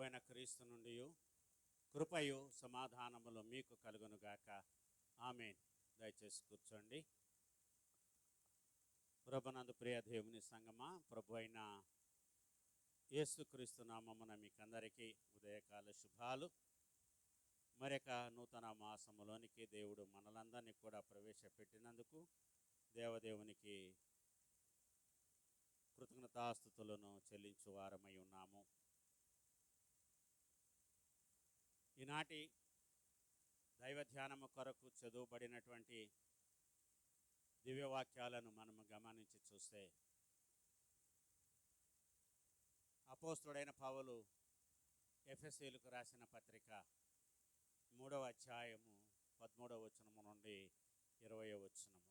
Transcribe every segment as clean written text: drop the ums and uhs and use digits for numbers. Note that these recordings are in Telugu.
ప్రభువైన క్రీస్తు నుండి కృపయు సమాధానములు మీకు కలుగునుగాక. ఆమేన్. దయచేసి కూర్చోండి. ప్రభునందు ప్రియ దేవుని సంగమా, ప్రభు అయిన యేసుక్రీస్తు నామమున మీకందరికీ ఉదయకాల శుభాలు. మరొక నూతన మాసములోనికి దేవుడు మనలందరినీ కూడా ప్రవేశపెట్టినందుకు దేవదేవునికి కృతజ్ఞతాస్తుతులను చెల్లించు వారమై ఉన్నాము. ఈనాటి దైవ ధ్యానము కొరకు చదువుబడినటువంటి దివ్యవాక్యాలను మనము గమనించి చూస్తే, అపోస్తుడైన పౌలు ఎఫెసీయులకు రాసిన పత్రిక 3వ అధ్యాయము 13వ వచనము నుండి 20వ వచనము.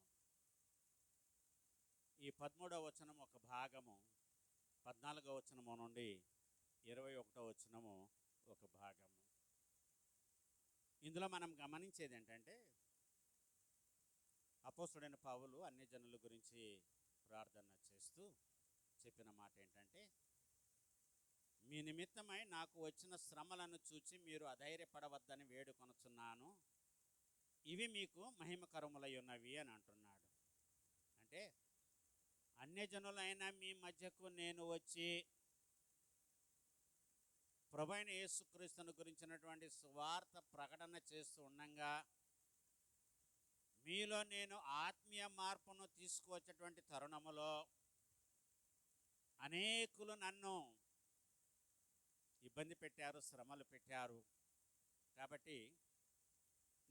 ఈ 13వ వచనం ఒక భాగము, 14వ వచనము నుండి 21వ వచనము ఒక భాగము. ఇందులో మనం గమనించేది ఏంటంటే, అపోస్తుడైన పౌలు అన్ని జనుల గురించి ప్రార్థన చేస్తూ చెప్పిన మాట ఏంటంటే, మీ నిమిత్తమై నాకు వచ్చిన శ్రమలను చూచి మీరు అధైర్యపడవద్దని వేడుకొనుచున్నాను, ఇవి మీకు మహిమకరములై ఉన్నవి అని అంటున్నాడు. అంటే అన్యజనులైన మీ మధ్యకు నేను వచ్చి ప్రభువైన యేసుక్రీస్తును గురించినటువంటి సువార్త ప్రకటన చేస్తూ ఉండగా మీలో నేను ఆత్మీయ మార్పును తీసుకువచ్చేటువంటి తరుణములో అనేకులు నన్ను ఇబ్బంది పెట్టారు, శ్రమలు పెట్టారు. కాబట్టి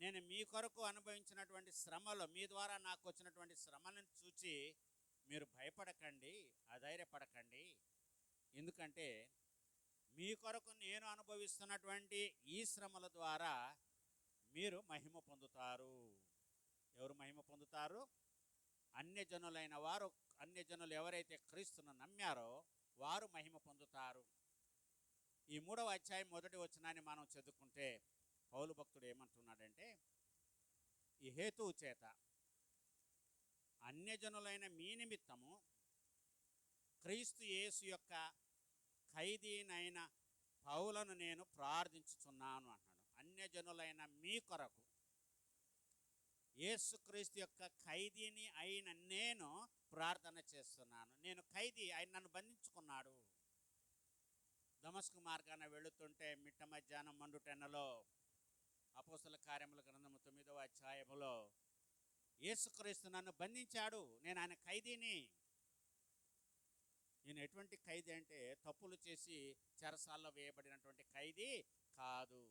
నేను మీ కొరకు అనుభవించినటువంటి శ్రమలు, మీ ద్వారా నాకు వచ్చినటువంటి శ్రమలను చూచి మీరు భయపడకండి, అధైర్యపడకండి. ఎందుకంటే మీ కొరకు నేను అనుభవిస్తున్నటువంటి ఈ శ్రమల ద్వారా మీరు మహిమ పొందుతారు. ఎవరు మహిమ పొందుతారు? అన్యజనులైన వారు, అన్యజనులు ఎవరైతే క్రీస్తును నమ్మారో వారు మహిమ పొందుతారు. ఈ 3వ అధ్యాయం 1వ వచనాన్ని మనం చదువుకుంటే పౌలు భక్తుడు ఏమంటున్నాడంటే, ఈ హేతువు చేత అన్యజనులైన మీ నిమిత్తము క్రీస్తు యేసు యొక్క ఖైదీనైన పౌలను నేను ప్రార్థించుచున్నాను అంటున్నాడు. అన్యజనులైన మీ కొరకు యేసుక్రీస్తు యొక్క ఖైదీని అయిన నేను ప్రార్థన చేస్తున్నాను. నేను ఖైదీ, ఆయన నన్ను బంధించుకున్నాడు. దమస్కు మార్గాన వెళుతుంటే మిట్ట మధ్యాహ్నం మండుటెన్నలో అపోస్తల కార్యముల గ్రంథము 9వ అధ్యాయములో యేసుక్రీస్తు నన్ను బంధించాడు, నేను ఆయన ఖైదీని. నేను ఎటువంటి ఖైదీ అంటే తప్పులు చేసి చెరసాల్లో వేయబడినటువంటి ఖైదీ కాదు.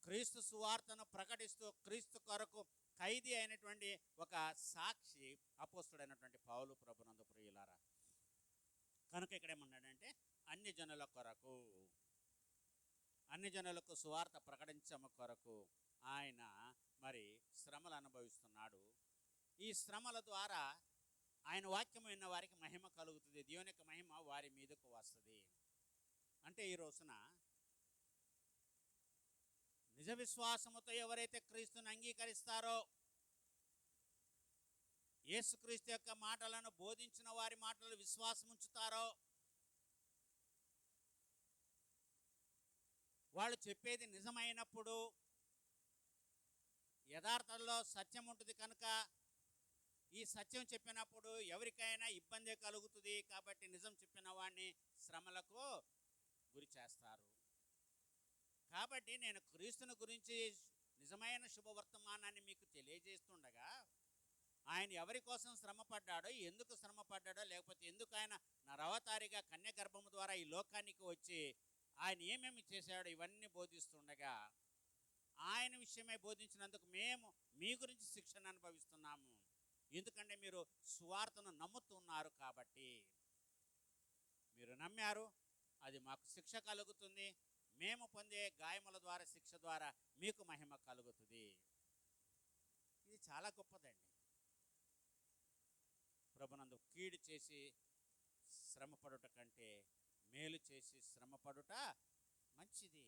క్రీస్తు సువార్తను ప్రకటిస్తూ క్రీస్తు కొరకు ఖైదీ అయినటువంటి ఒక సాక్షి అపోస్తుడైనటువంటి పౌలు. ప్రభునందు ప్రియులారా, కనుక ఇక్కడ ఏమన్నాడంటే, అన్ని జనుల కొరకు, అన్ని జనులకు సువార్త ప్రకటించమ కొరకు ఆయన మరి శ్రమలు అనుభవిస్తున్నాడు. ఈ శ్రమల ద్వారా ఆయన వాక్యం విన్న వారికి మహిమ కలుగుతుంది, దేవుని యొక్క మహిమ వారి మీదకు వస్తుంది. అంటే ఈ రోజున నిజ విశ్వాసముతో ఎవరైతే క్రీస్తుని అంగీకరిస్తారో, యేసుక్రీస్తు యొక్క మాటలను బోధించిన వారి మాటలు విశ్వాసం ఉంచుతారో, వాళ్ళు చెప్పేది నిజమైనప్పుడు, యథార్థంలో సత్యం ఉంటుంది కనుక ఈ సత్యం చెప్పినప్పుడు ఎవరికైనా ఇబ్బంది కలుగుతుంది. కాబట్టి నిజం చెప్పిన వాడిని శ్రమలకు గురి చేస్తారు. కాబట్టి నేను క్రీస్తుని గురించి నిజమైన శుభవర్తమానాన్ని మీకు తెలియజేస్తుండగా, ఆయన ఎవరి కోసం శ్రమపడ్డాడో, ఎందుకు శ్రమపడ్డాడో, లేకపోతే ఎందుకు ఆయన నరవతారిగా కన్య గర్భము ద్వారా ఈ లోకానికి వచ్చి ఆయన ఏమేమి చేశాడో ఇవన్నీ బోధిస్తుండగా, ఆయన విషయమై బోధించినందుకు మేము మీ గురించి శిక్షణ అనుభవిస్తున్నాము. ఎందుకంటే మీరు సువార్తను నమ్ముతున్నారు కాబట్టి. మీరు నమ్మారు, అది మాకు శిక్ష కలుగుతుంది. మేము పొందే గాయముల ద్వారా, శిక్ష ద్వారా మీకు మహిమ కలుగుతుంది. ఇది చాలా గొప్పదండి. ప్రభునందు కీడు చేసి శ్రమపడుట కంటే మేలు చేసి శ్రమపడుట మంచిది.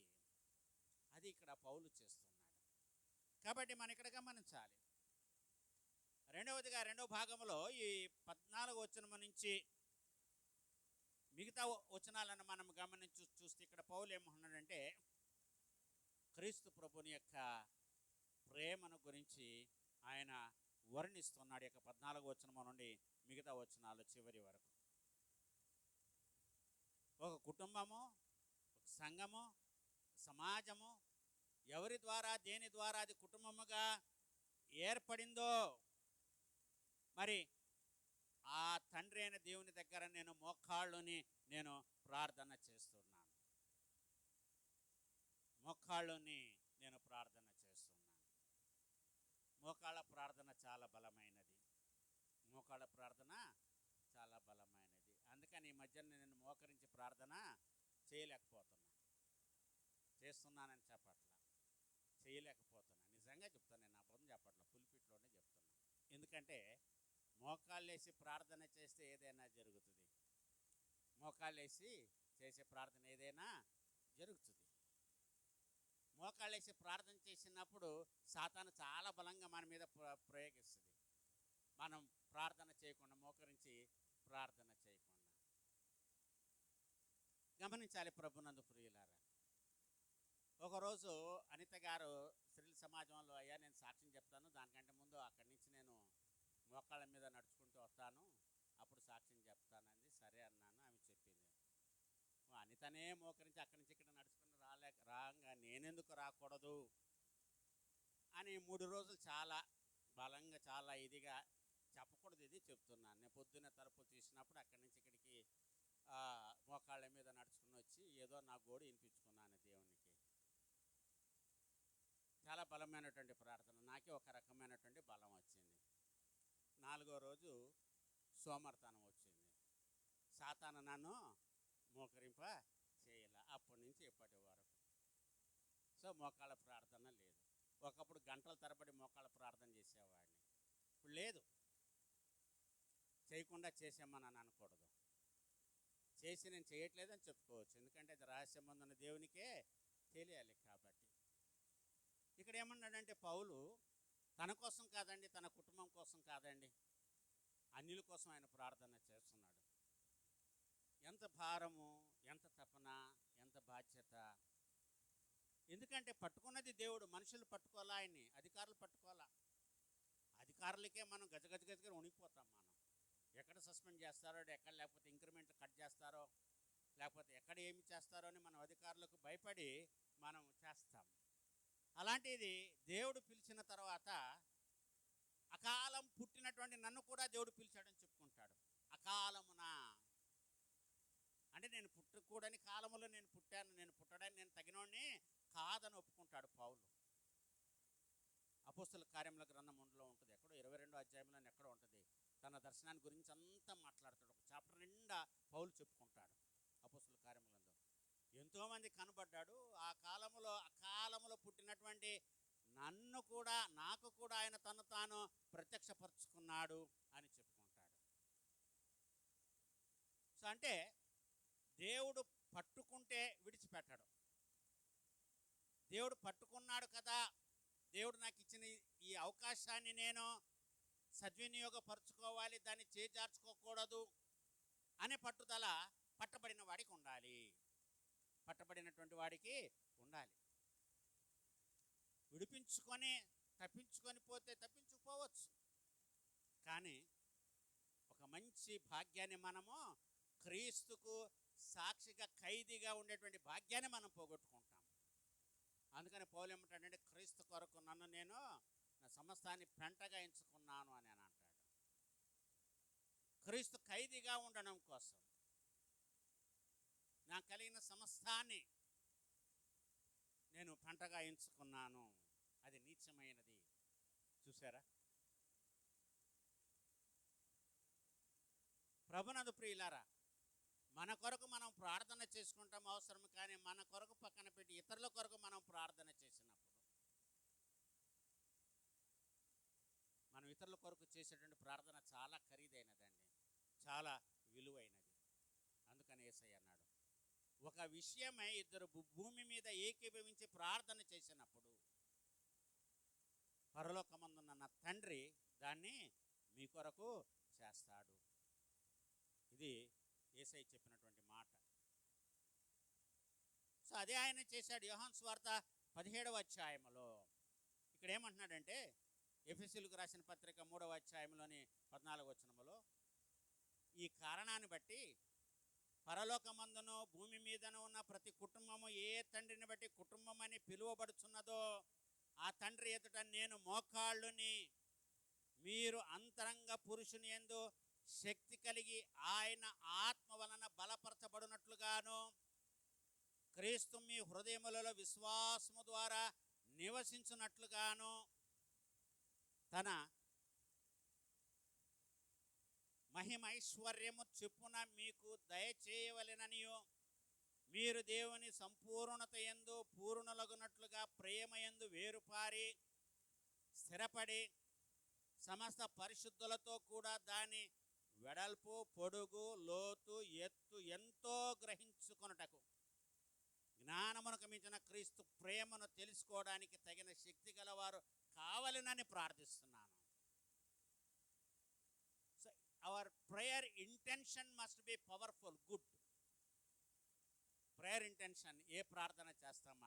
అది ఇక్కడ పౌలు చేస్తున్నాడు. కాబట్టి మనం ఇక్కడ గమనించాలి. రెండవదిగా, రెండవ భాగంలో ఈ 14వ వచనం నుంచి మిగతా వచనాలను మనం గమనించి చూస్తే ఇక్కడ పౌలు ఏమంటున్నాడంటే క్రీస్తు ప్రభుని యొక్క ప్రేమను గురించి ఆయన వర్ణిస్తున్నాడు. యొక్క 14వ వచనం నుండి మిగతా వచనాలు చివరి వరకు. ఒక కుటుంబము, ఒక సంఘము, సమాజము ఎవరి ద్వారా దేని ద్వారా అది కుటుంబముగా ఏర్పడిందో మరి ఆ తండ్రి అయిన దేవుని దగ్గర నేను మోకాళ్ళుని నేను ప్రార్థన చేస్తున్నాను. మోకాళ్ళుని నేను ప్రార్థన చేస్తున్నాను. మోకాళ్ళ ప్రార్థన చాలా బలమైనది. మోకాళ్ళ ప్రార్థన చాలా బలమైనది. అందుకని ఈ మధ్యన నేను మోకరించి ప్రార్థన చేయలేకపోతున్నా. చేస్తున్నానని చెప్పట్లా, చేయలేకపోతున్నా. నిజంగా చెప్తాను, నేను అబద్ధం చెప్పట్లా, పులిపిట్లోనే చెప్తున్నా. ఎందుకంటే మోకాళ్ళేసి ప్రార్థన చేస్తే ఏదైనా జరుగుతుంది. మోకాళ్ళేసి చేసే ప్రార్థన ఏదైనా జరుగుతుంది. మోకాళ్ళేసి ప్రార్థన చేసినప్పుడు సాతాను చాలా బలంగా మన మీద ప్రయోగిస్తుంది. మనం ప్రార్థన చేయకుండా, మోకరించి ప్రార్థన చేయకుండా. గమనించాలి ప్రభునందు ప్రియులారా. ఒకరోజు అనిత గారు స్త్రీల సమాజంలో, అయ్యా నేను సాక్ష్యం చెప్తాను, దానికంటే ముందు అక్కడి నుంచి నేను మోకాళ్ళ మీద నడుచుకుంటూ వస్తాను, అప్పుడు సాక్ష్యం చెప్తానంది. సరే అన్నాను. ఆమె చెప్పింది, అనితనే మోకరించి అక్కడి నుంచి ఇక్కడ నడుచుకుని రాగా నేనెందుకు రాకూడదు అని 3 రోజులు చాలా బలంగా చాలా ఇదిగా, చెప్పకూడదు ఇది చెప్తున్నాను. నేను పొద్దున్న తలుపు తీసినప్పుడు అక్కడి నుంచి ఇక్కడికి మోకాళ్ళ మీద నడుచుకుని వచ్చి ఏదో నా గోడు వినిపించుకున్నాను దేవునికి. చాలా బలమైనటువంటి ప్రార్థన, నాకే ఒక రకమైనటువంటి బలం వచ్చింది. 4వ రోజు సోమర్తనం వచ్చింది. సాతాను నన్ను మోకరింప చేయాల. అప్పటి నుంచి ఇప్పటి వరకు సో మోకాళ్ళ ప్రార్థన లేదు. ఒకప్పుడు గంటల తరబడి మోకాళ్ళ ప్రార్థన చేసేవాడిని, ఇప్పుడు లేదు. చేయకుండా చేసామని అనకూడదు, చేసి నేను చేయట్లేదని చెప్పుకోవచ్చు. ఎందుకంటే అది రహస్యం ఉన్న దేవునికే తెలియాలి. కాబట్టి ఇక్కడ ఏమన్నాడంటే పౌలు తన కోసం కాదండి, తన కుటుంబం కోసం కాదండి, అన్యుల కోసం ఆయన ప్రార్థన చేస్తున్నాడు. ఎంత భారము, ఎంత తపన, ఎంత బాధ్యత. ఎందుకంటే పట్టుకున్నది దేవుడు, మనుషులు పట్టుకోవాలా, ఆయన్ని అధికారులు పట్టుకోవాలా. అధికారులకే మనం గజగజ ఉనిగిపోతాం. మనం ఎక్కడ సస్పెండ్ చేస్తారో, ఎక్కడ లేకపోతే ఇంక్రిమెంట్ కట్ చేస్తారో, లేకపోతే ఎక్కడ ఏమి చేస్తారో అని మనం అధికారులకు భయపడి మనం చేస్తాం. అలాంటిది దేవుడు పిలిచిన తర్వాత అకాలం పుట్టినటువంటి నన్ను కూడా దేవుడు పిలిచాడని చెప్పుకుంటాడు. అకాలమున అంటే నేను పుట్టకూడని కాలములో నేను పుట్టాను, నేను పుట్టడానికి నేను తగినోడిని కాదని ఒప్పుకుంటాడు పౌలు. అపోస్తల కార్యముల గ్రంథంలో ఉంటుంది, ఎక్కడో 22వ అధ్యాయంలో ఎక్కడో ఉంటుంది. తన దర్శనాన్ని గురించి అంతా మాట్లాడతాడు. ఒక చాప్టర్ నిండా పౌలు చెప్పుకుంటాడు అపోస్తల కార్యములందు. ఎంతోమంది కనబడ్డాడు. ఆ కాలములో పుట్టినటువంటి నన్ను కూడా, నాకు కూడా ఆయన తను తాను ప్రత్యక్షపరుచుకున్నాడు అని చెప్పుకుంటాడు. సో అంటే దేవుడు పట్టుకుంటే విడిచిపెట్టాడు. దేవుడు పట్టుకున్నాడు కదా, దేవుడు నాకు ఇచ్చిన ఈ అవకాశాన్ని నేను సద్వినియోగపరచుకోవాలి, దాన్ని చేజార్చుకోకూడదు అనే పట్టుదల పట్టబడిన వాడికి ఉండాలి. పట్టబడినటువంటి వాడికి ఉండాలి. విడిపించుకొని తప్పించుకొని పోతే తప్పించుకోవచ్చు, కానీ ఒక మంచి భాగ్యాన్ని మనము క్రీస్తుకు సాక్షిగా ఖైదీగా ఉండేటువంటి భాగ్యాన్ని మనం పోగొట్టుకుంటాం. అందుకని పౌలు ఏమంటాడంటే క్రీస్తు కొరకు నన్ను నేను నా సమస్తాన్ని పెంటగా ఎంచుకున్నాను అని అంటాడు. క్రీస్తు ఖైదీగా ఉండడం కోసం నాకు కలిగిన సమస్తాన్ని నేను పెంటగా ఎంచుకున్నాను. అది నీచమైనది. చూసారా? ప్రభునందు ప్రియులారా, మన కొరకు మనం ప్రార్థన చేసుకుంటాం అవసరం, కానీ మన కొరకు పక్కన పెట్టి ఇతరుల కొరకు మనం ప్రార్థన చేసినప్పుడు, మనం ఇతరుల కొరకు చేసేటువంటి ప్రార్థన చాలా ఖరీదైనదండి, చాలా విలువైనది. అందుకని యేసయ్య అన్నాడు, ఒక విషయమై ఇద్దరు భూమి మీద ఏకీభవించి ప్రార్థన చేసినప్పుడు పరలోకమందున్న నా తండ్రి దాన్ని మీ కొరకు చేస్తాడు. ఇది యేసయ్య చెప్పినటువంటి మాట. సో అదే ఆయన చేశాడు యోహాను సువార్త 17వ అధ్యాయములో. ఇక్కడ ఏమంటున్నాడంటే ఎఫెసీయులకు రాసిన పత్రిక 3వ అధ్యాయంలోని 14వ వచనములో, ఈ కారణాన్ని బట్టి పరలోకమందును భూమి మీదను ఉన్న ప్రతి కుటుంబము ఏ తండ్రిని బట్టి కుటుంబం అని పిలువబడుచున్నదో ఆ తండ్రి ఎదుట నేను మోకాళ్ళుని, మీరు అంతరంగ పురుషుని యందు శక్తి కలిగి ఆయన ఆత్మ వలన బలపరచబడినట్లుగాను క్రీస్తు మీ హృదయములలో విశ్వాసము ద్వారా నివసించున్నట్లుగాను తన మహిమైశ్వర్యము చెప్పున మీకు దయచేయవలెననియు, మీరు దేవుని సంపూర్ణత యందు పూర్ణులగునట్లుగా ప్రేమయందు వేరుపారి స్థిరపడి సమస్త పరిశుద్ధులతో కూడా దాని వెడల్పు, పొడుగు, లోతు, ఎత్తు ఎంతో గ్రహించుకొనుటకు జ్ఞానమునకు మించిన క్రీస్తు ప్రేమను తెలుసుకోవడానికి తగిన శక్తి గలవారు కావాలనని ప్రార్థిస్తున్నాను. So our prayer intention must be powerful, good. Prayer intention, ఏ ప్రార్థన చేస్తాం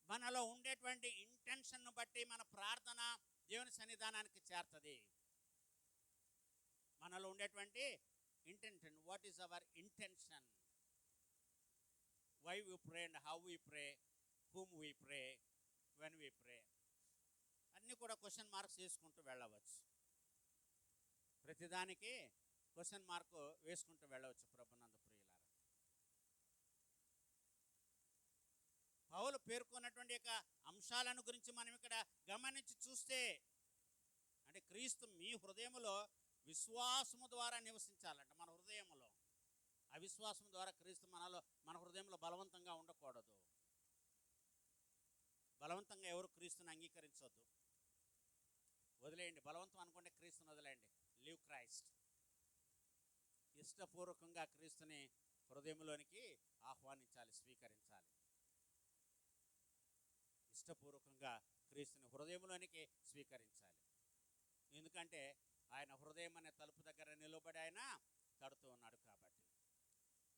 మనలో ఉండేటువంటి ఇంటెన్షన్ను బట్టి మన ప్రార్థన దేవుని సన్నిధానానికి చేరుతుంది. మనలో ఉండేటువంటి intention, what is our intention, why we pray and how we pray, whom we pray, when we pray, అన్నీ కూడా క్వశ్చన్ మార్క్స్ వేసుకుంటూ వెళ్ళవచ్చు. ప్రతిదానికి క్వశ్చన్ మార్క్ వేసుకుంటూ వెళ్ళవచ్చు. ప్రభునందు ప్రియులారా, పౌలు పేర్కొన్నటువంటి యొక్క అంశాలను గురించి మనం ఇక్కడ గమనించి చూస్తే, అంటే క్రీస్తు మీ హృదయములో విశ్వాసము ద్వారా నివసించాలంట. మన హృదయములో అవిశ్వాసం ద్వారా క్రీస్తు మన హృదయంలో బలవంతంగా ఉండకూడదు. బలవంతంగా ఎవరు క్రీస్తుని అంగీకరించవద్దు, వదిలేయండి. బలవంతం అనుకుంటే క్రీస్తుని వదిలేయండి. Live Christ. ఇష్టపూర్వకంగా క్రీస్తుని హృదయంలోనికి ఆహ్వానించాలి, స్వీకరించాలి. ఇష్టపూర్వకంగా క్రీస్తుని హృదయంలోనికి స్వీకరించాలి. ఎందుకంటే ఆయన హృదయం అనే తలుపు దగ్గర నిలబడి ఆయన తడుతూ ఉన్నాడు కాబట్టి.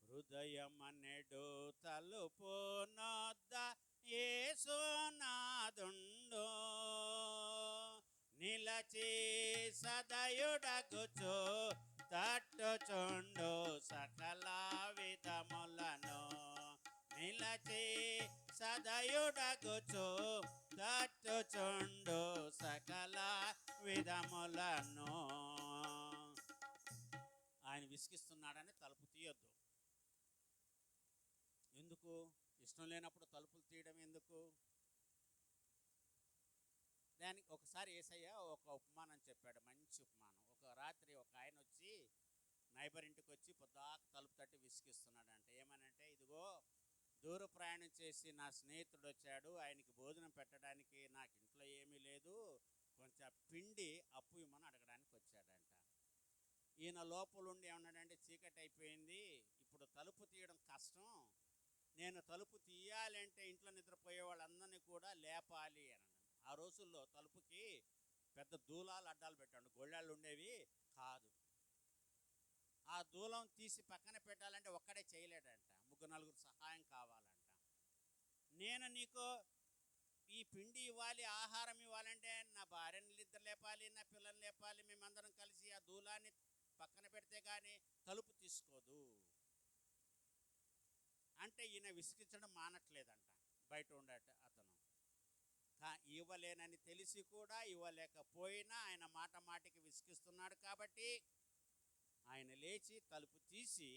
హృదయం అనేడు తలుపు నొద్ద యేసునాథుండు నిలచి సదయుడగుచు తట్టుచుండు సకల విధములను, నిలచి సదయుడగుచు తట్టుచుండు సకల విధములను. ఆయన విసిగిస్తున్నాడని తలుపు తీయొద్దు. ఎందుకు? ఇష్టం లేనప్పుడు తలుపులు తీయడం ఎందుకు? దానికి ఒకసారి యేసయ్య ఒక ఉపమానం చెప్పాడు, మంచి ఉపమానం. ఒక రాత్రి ఒక ఆయన వచ్చి నైబర్ ఇంటికి వచ్చి పొద్దాక తలుపు తట్టి విసిగిస్తున్నాడంట. ఏమనంటే, ఇదిగో దూర ప్రయాణం చేసి నా స్నేహితుడు వచ్చాడు, ఆయనకి భోజనం పెట్టడానికి నాకు ఇంట్లో ఏమీ లేదు, కొంచెం పిండి అప్పు ఇమ్మని అడగడానికి వచ్చాడంట. ఈయన లోపలుండి ఏమన్నాడంటే, చీకటి అయిపోయింది, ఇప్పుడు తలుపు తీయడం కష్టం, నేను తలుపు తీయాలంటే ఇంట్లో నిద్రపోయే వాళ్ళందరినీ కూడా లేపాలి అని. ఆ రోజుల్లో తలుపుకి పెద్ద దూలాలు అడ్డాలు పెట్టాడు, గొళ్ళాళ్ళు ఉండేవి కాదు. ఆ దూలం తీసి పక్కన పెట్టాలంటే ఒక్కడే చేయలేడంట, ముగ్గురు నలుగురు సహాయం కావాలంట. నేను నీకు ఈ పిండి ఇవ్వాలి, ఆహారం ఇవ్వాలంటే నా భార్యని నిద్ర లేపాలి, నా పిల్లల్ని లేపాలి, మేమందరం కలిసి ఆ దూలాన్ని పక్కన పెడితే కానీ తలుపు తీసుకోదు అంటే ఈయన విసిగించడం మానట్లేదంట. బయట ఉండట అతను ఇవ్వలేనని తెలిసి కూడా ఇవ్వలేకపోయినా ఆయన మాట మాటికి విసిగిస్తున్నాడు కాబట్టి ఆయన లేచి తలుపు తీసి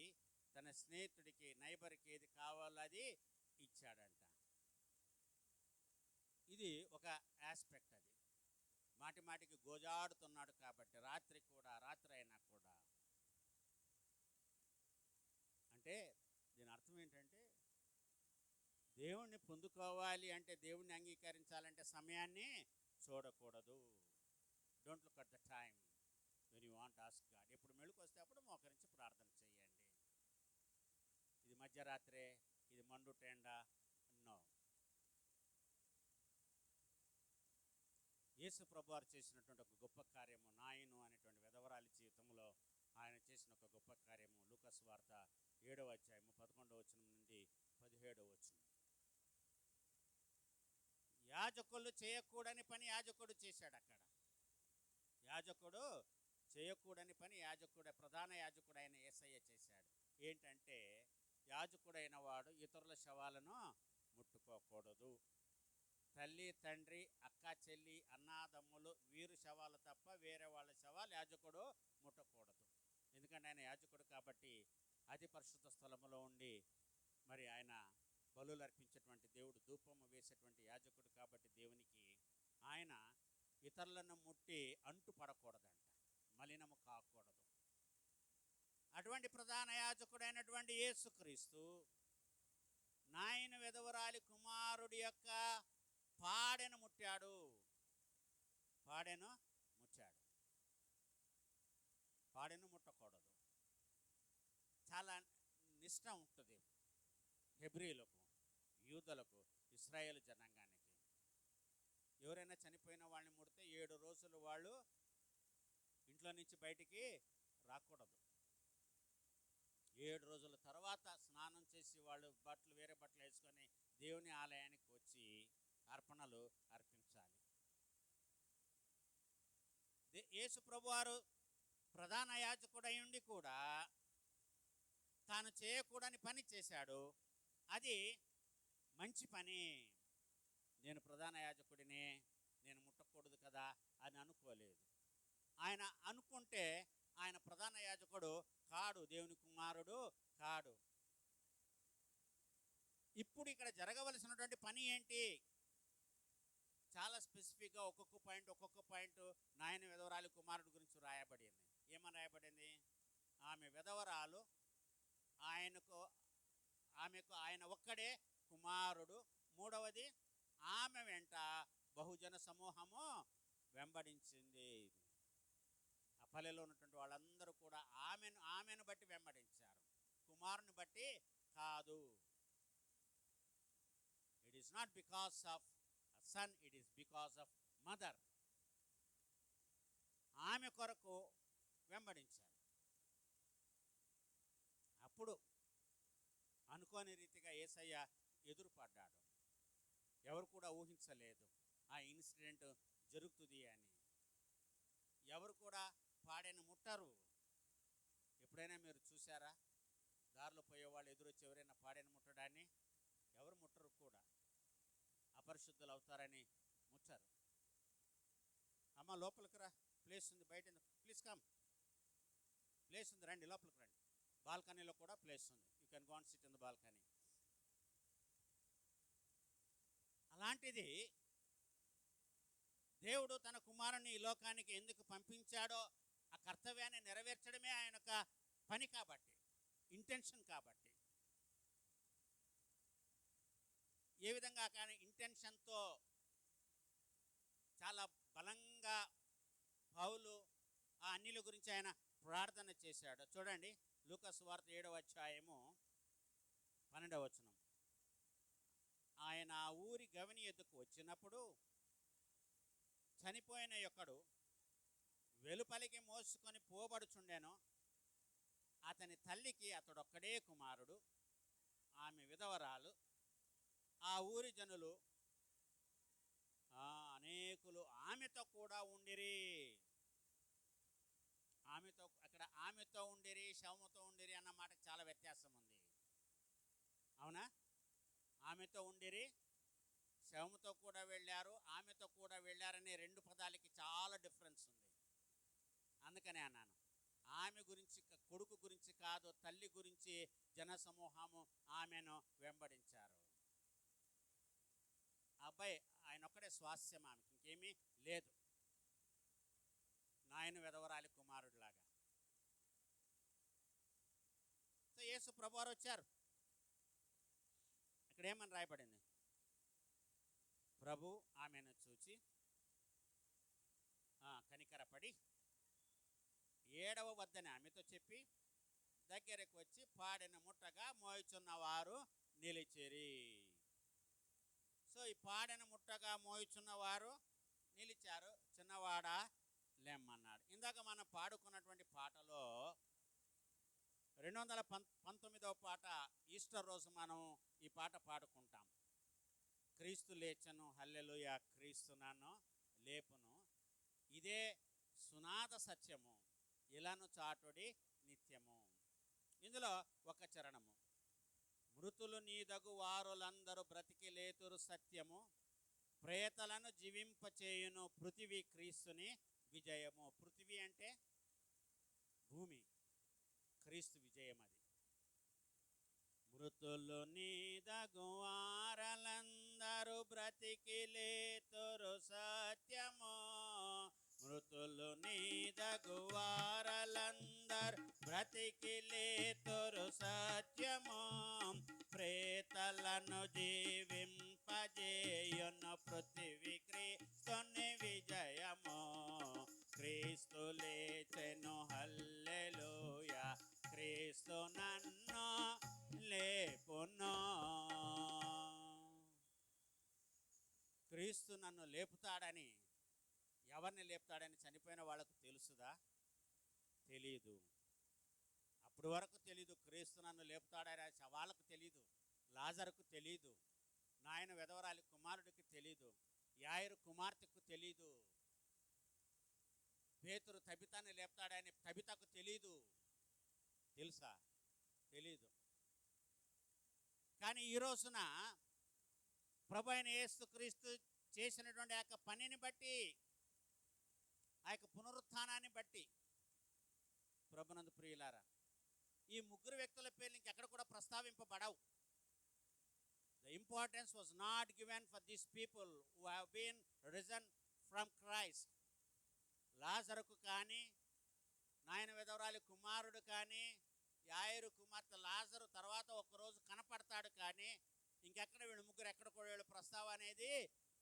తన స్నేహితుడికి, నైబర్కి ఏది కావాలో అది ఇచ్చాడంట. ఇది ఒక ఆస్పెక్ట్. అది మాటి మాటికి గోజాడుతున్నాడు కాబట్టి రాత్రి అయినా కూడా. అంటే దీని అర్థం ఏంటంటే, దేవుణ్ణి పొందుకోవాలి అంటే, దేవుణ్ణి అంగీకరించాలంటే సమయాన్ని చూడకూడదు. Don't look at the time when you want ask God. ఎప్పుడు మెళుకు వస్తే అప్పుడు మోకరించి ప్రార్థన చేయండి. ఇది మధ్యరాత్రే, ఇది మండు టెండా, నో. యేసు ప్రభువారు చేసినటువంటి ఒక గొప్ప కార్యము, నాయను అనేటువంటి విధవరాలి జీవితంలో ఆయన చేసిన ఒక గొప్ప కార్యము లూకా సువార్త 7వ అధ్యాయము 11వ వచనం నుండి 17వ వచనం. యాజకులు చేయకూడని పని యాజకుడు చేశాడు. అక్కడ యాజకుడు చేయకూడని పని ప్రధాన యాజకుడైన యేసయ్య చేశాడు. ఏంటంటే యాజకుడైన వాడు ఇతరుల శవాలను ముట్టుకోకూడదు. తల్లి, తండ్రి, అక్క, చెల్లి, అన్నాదమ్ములు వీరు శవాలు తప్ప వేరే వాళ్ళ శవాలు యాజకుడు ముట్టకూడదు. ఎందుకంటే ఆయన యాజకుడు కాబట్టి అతి పరిశుద్ధ స్థలములో ఉండి మరి ఆయన బలులు అర్పించేటువంటి దేవుడు, ధూపము వేసేటువంటి యాజకుడు కాబట్టి దేవునికి ఆయన ఇతరులను ముట్టి అంటు పడకూడదంట, మలినము కాకూడదు. అటువంటి ప్రధాన యాజకుడైనటువంటి యేసుక్రీస్తు నాయన విధవరాలి కుమారుడి యొక్క పాడెను ముట్టాడు. పాడెను ముట్టకూడదు. చాలా నిష్ట ఉంటుంది హెబ్రీలకు, యూదులకు, ఇశ్రాయేలు జనాంగానికి. ఎవరైనా చనిపోయిన వాళ్ళని ముడితే 7 రోజులు వాళ్ళు ఇంట్లో నుంచి బయటికి రాకూడదు. 7 రోజుల తర్వాత స్నానం చేసి వాళ్ళు వేరే బట్టలు వేసుకొని దేవుని ఆలయానికి వచ్చి అర్పణలు అర్పించాలి. యేసు ప్రభువారు ప్రధాన యాజకుడై ఉండి కూడా తాను చేయకూడని పని చేశాడు. అది మంచి పని. నేను ప్రధాన యాజకుడిని, నేను ముట్టకూడదు కదా అని అనుకోలేదు. ఆయన అనుకుంటే ఆయన ప్రధాన యాజకుడు కాడు, దేవుని కుమారుడు కాడు. ఇప్పుడు ఇక్కడ జరగవలసినటువంటి పని ఏంటి? చాలా స్పెసిఫిక్గా ఒక్కొక్క పాయింట్ నాయన విధవరాలి కుమారుడు గురించి రాయబడింది. ఏమని రాయబడింది? ఆమె విధవరాలు, ఆమెకు ఆయన ఒక్కడే కుమారుడు. మూడవది, ఆమె వెంట బహుజన సమూహము వెంబడించింది. ఆ పల్లెలో ఉన్నటువంటి వాళ్ళందరూ కూడా ఆమెను బట్టి వెంబడించారు, కుమారుని బట్టి కాదు. It is not because of son, it is because of mother. ఆమె కొరకు వెంబడించారు. అప్పుడు అనుకోని రీతిగా యేసయ్య ఎదురుపడ్డాడు. ఎవరు కూడా ఊహించలేదు ఆ ఇన్సిడెంట్ జరుగుతుంది అని. ఎవరు కూడా పాడెను ముట్టరు. ఎప్పుడైనా మీరు చూసారా? దారిలో పోయేవాళ్ళు ఎదురొచ్చి ఎవరైనా పాడెను ముట్టడాన్ని ఎవరు ముట్టరు కూడా. అపరిశుద్ధులు అవుతారని ముట్టరు. అమ్మ లోపలికి రా, ప్లేస్ ఉంది, బయట ప్లీజ్ కమ్, ప్లేస్ ఉంది, రండి లోపలికి రండి. బాల్కనీలో కూడా ప్లేస్ ఉంది, you can go and SIT in the balcony. అలాంటిది దేవుడు తన కుమారుని ఈ లోకానికి ఎందుకు పంపించాడో ఆ కర్తవ్యాన్ని నెరవేర్చడమే ఆయన యొక్క పని కాబట్టి, ఇంటెన్షన్ కాబట్టి. ఏ విధంగా కానీ ఇంటెన్షన్తో చాలా బలంగా పౌలు ఆ అన్యుల గురించి ఆయన ప్రార్థన చేశాడు. చూడండి, లూకా సువార్త 7వ అధ్యాయము 12వ వచనం. ఆయన ఆ ఊరి గవిని ఎద్దుకు వచ్చినప్పుడు చనిపోయిన యొక్కడు వెలుపలికి మోసుకొని పోబడుచుండెను. అతని తల్లికి అతడొక్కడే కుమారుడు, ఆమె విధవరాలు. ఆ ఊరి జనులు అనేకులు ఆమెతో కూడా ఉండిరి. ఆమెతో ఉండిరి, శవముతో ఉండిరి అన్న మాటకు చాలా వ్యత్యాసం ఉంది. అవునా? ఆమెతో ఉండిరి, శవముతో కూడా వెళ్ళారు, ఆమెతో కూడా వెళ్ళారనే 2 పదాలకి చాలా డిఫరెన్స్ ఉంది. అందుకనే అన్నాను, ఆమె గురించి, కొడుకు గురించి కాదు, తల్లి గురించి జన సమూహము ఆమెను వెంబడించారు. అబ్బాయి ఆయన ఒక్కడే స్వాస్యం, ఆమెకి ఇంకేమీ లేదు, నాయన విధవరాలి కుమారుడిలాగా. సో యేసు ప్రభువారు వచ్చారు. ఇక్కడ ఏమని రాయబడింది? ప్రభు ఆమెను చూచి కనికరపడి 7వ వద్దనే ఆమెతో చెప్పి దగ్గరకు వచ్చి పాడెను ముట్టగా మోయుచున్నవారు నిలిచిరి. సో ఈ పాడెను ముట్టగా మోయుచున్నవారు నిలిచారు. చిన్నవాడా లేమ్మన్నాడు. ఇందాక మనం పాడుకున్నటువంటి పాటలో 219వ పాట రోజు మనం ఈ పాట పాడుకుంటాం. క్రీస్తు లేచెను హల్లెలూయా, క్రీస్తు నన్ను లేపును, ఇదే సునాద సత్యము, ఇలాను చాటుడి నిత్యము. ఇందులో ఒక చరణము, మృతులు నీదగు వారులందరూ బ్రతికి లేతురు సత్యము, ప్రేతలను జీవింపచేయును పృథివీ క్రీస్తుని విజయము. పృథివీ అంటే భూమి, క్రీస్తు విజయం అది. మృతులు నీదగు వారలందరూ బ్రతికి లేతురు సత్యము, మృతులు నీదగు వారలందరూ బ్రతికి లేతురు సత్యము, ప్రేతలను జీవింపజేయును పృథివీ క్రీస్తుని విజయము. క్రీస్తు లేచెను హల్లెలూయా, క్రీస్తు నన్ను లేపును. క్రీస్తు నన్ను లేపుతాడని, ఎవరిని లేపుతాడని చనిపోయిన వాళ్ళకు తెలుసుదా? తెలీదు. అప్పటి వరకు తెలీదు. క్రీస్తు నన్ను లేపుతాడని వాళ్ళకు తెలీదు. లాజరుకు తెలీదు, నాయన వెధవరాలి కుమారుడికి తెలీదు, యాయిరు కుమార్తెకు తెలీదు, పేతురు తబితాన్ని లేపుతాడని తబితకు తెలీదు. తెలుసా? తెలీదు. కానీ ఈ రోజున ప్రభు అయిన యేసుక్రీస్తు చేసినటువంటి ఆ యొక్క పనిని బట్టి, ఆ యొక్క పునరుత్థానాన్ని బట్టి, ప్రభునందు ప్రియులారా, ఈ ముగ్గురు వ్యక్తుల పేర్లు ఇంకెక్కడ కూడా ప్రస్తావింపబడవు. The importance was not given for these people who have been risen from Christ. లాజరుకు కానీ, నాయన విధవరాలి కుమారుడు కానీ, యాయిరు కుమార్తె లాజరు తర్వాత ఒకరోజు కనపడతాడు, కానీ ఇంకెక్కడ వీళ్ళు ముగ్గురు ఎక్కడ కూడా వీళ్ళు ప్రస్తావ అనేది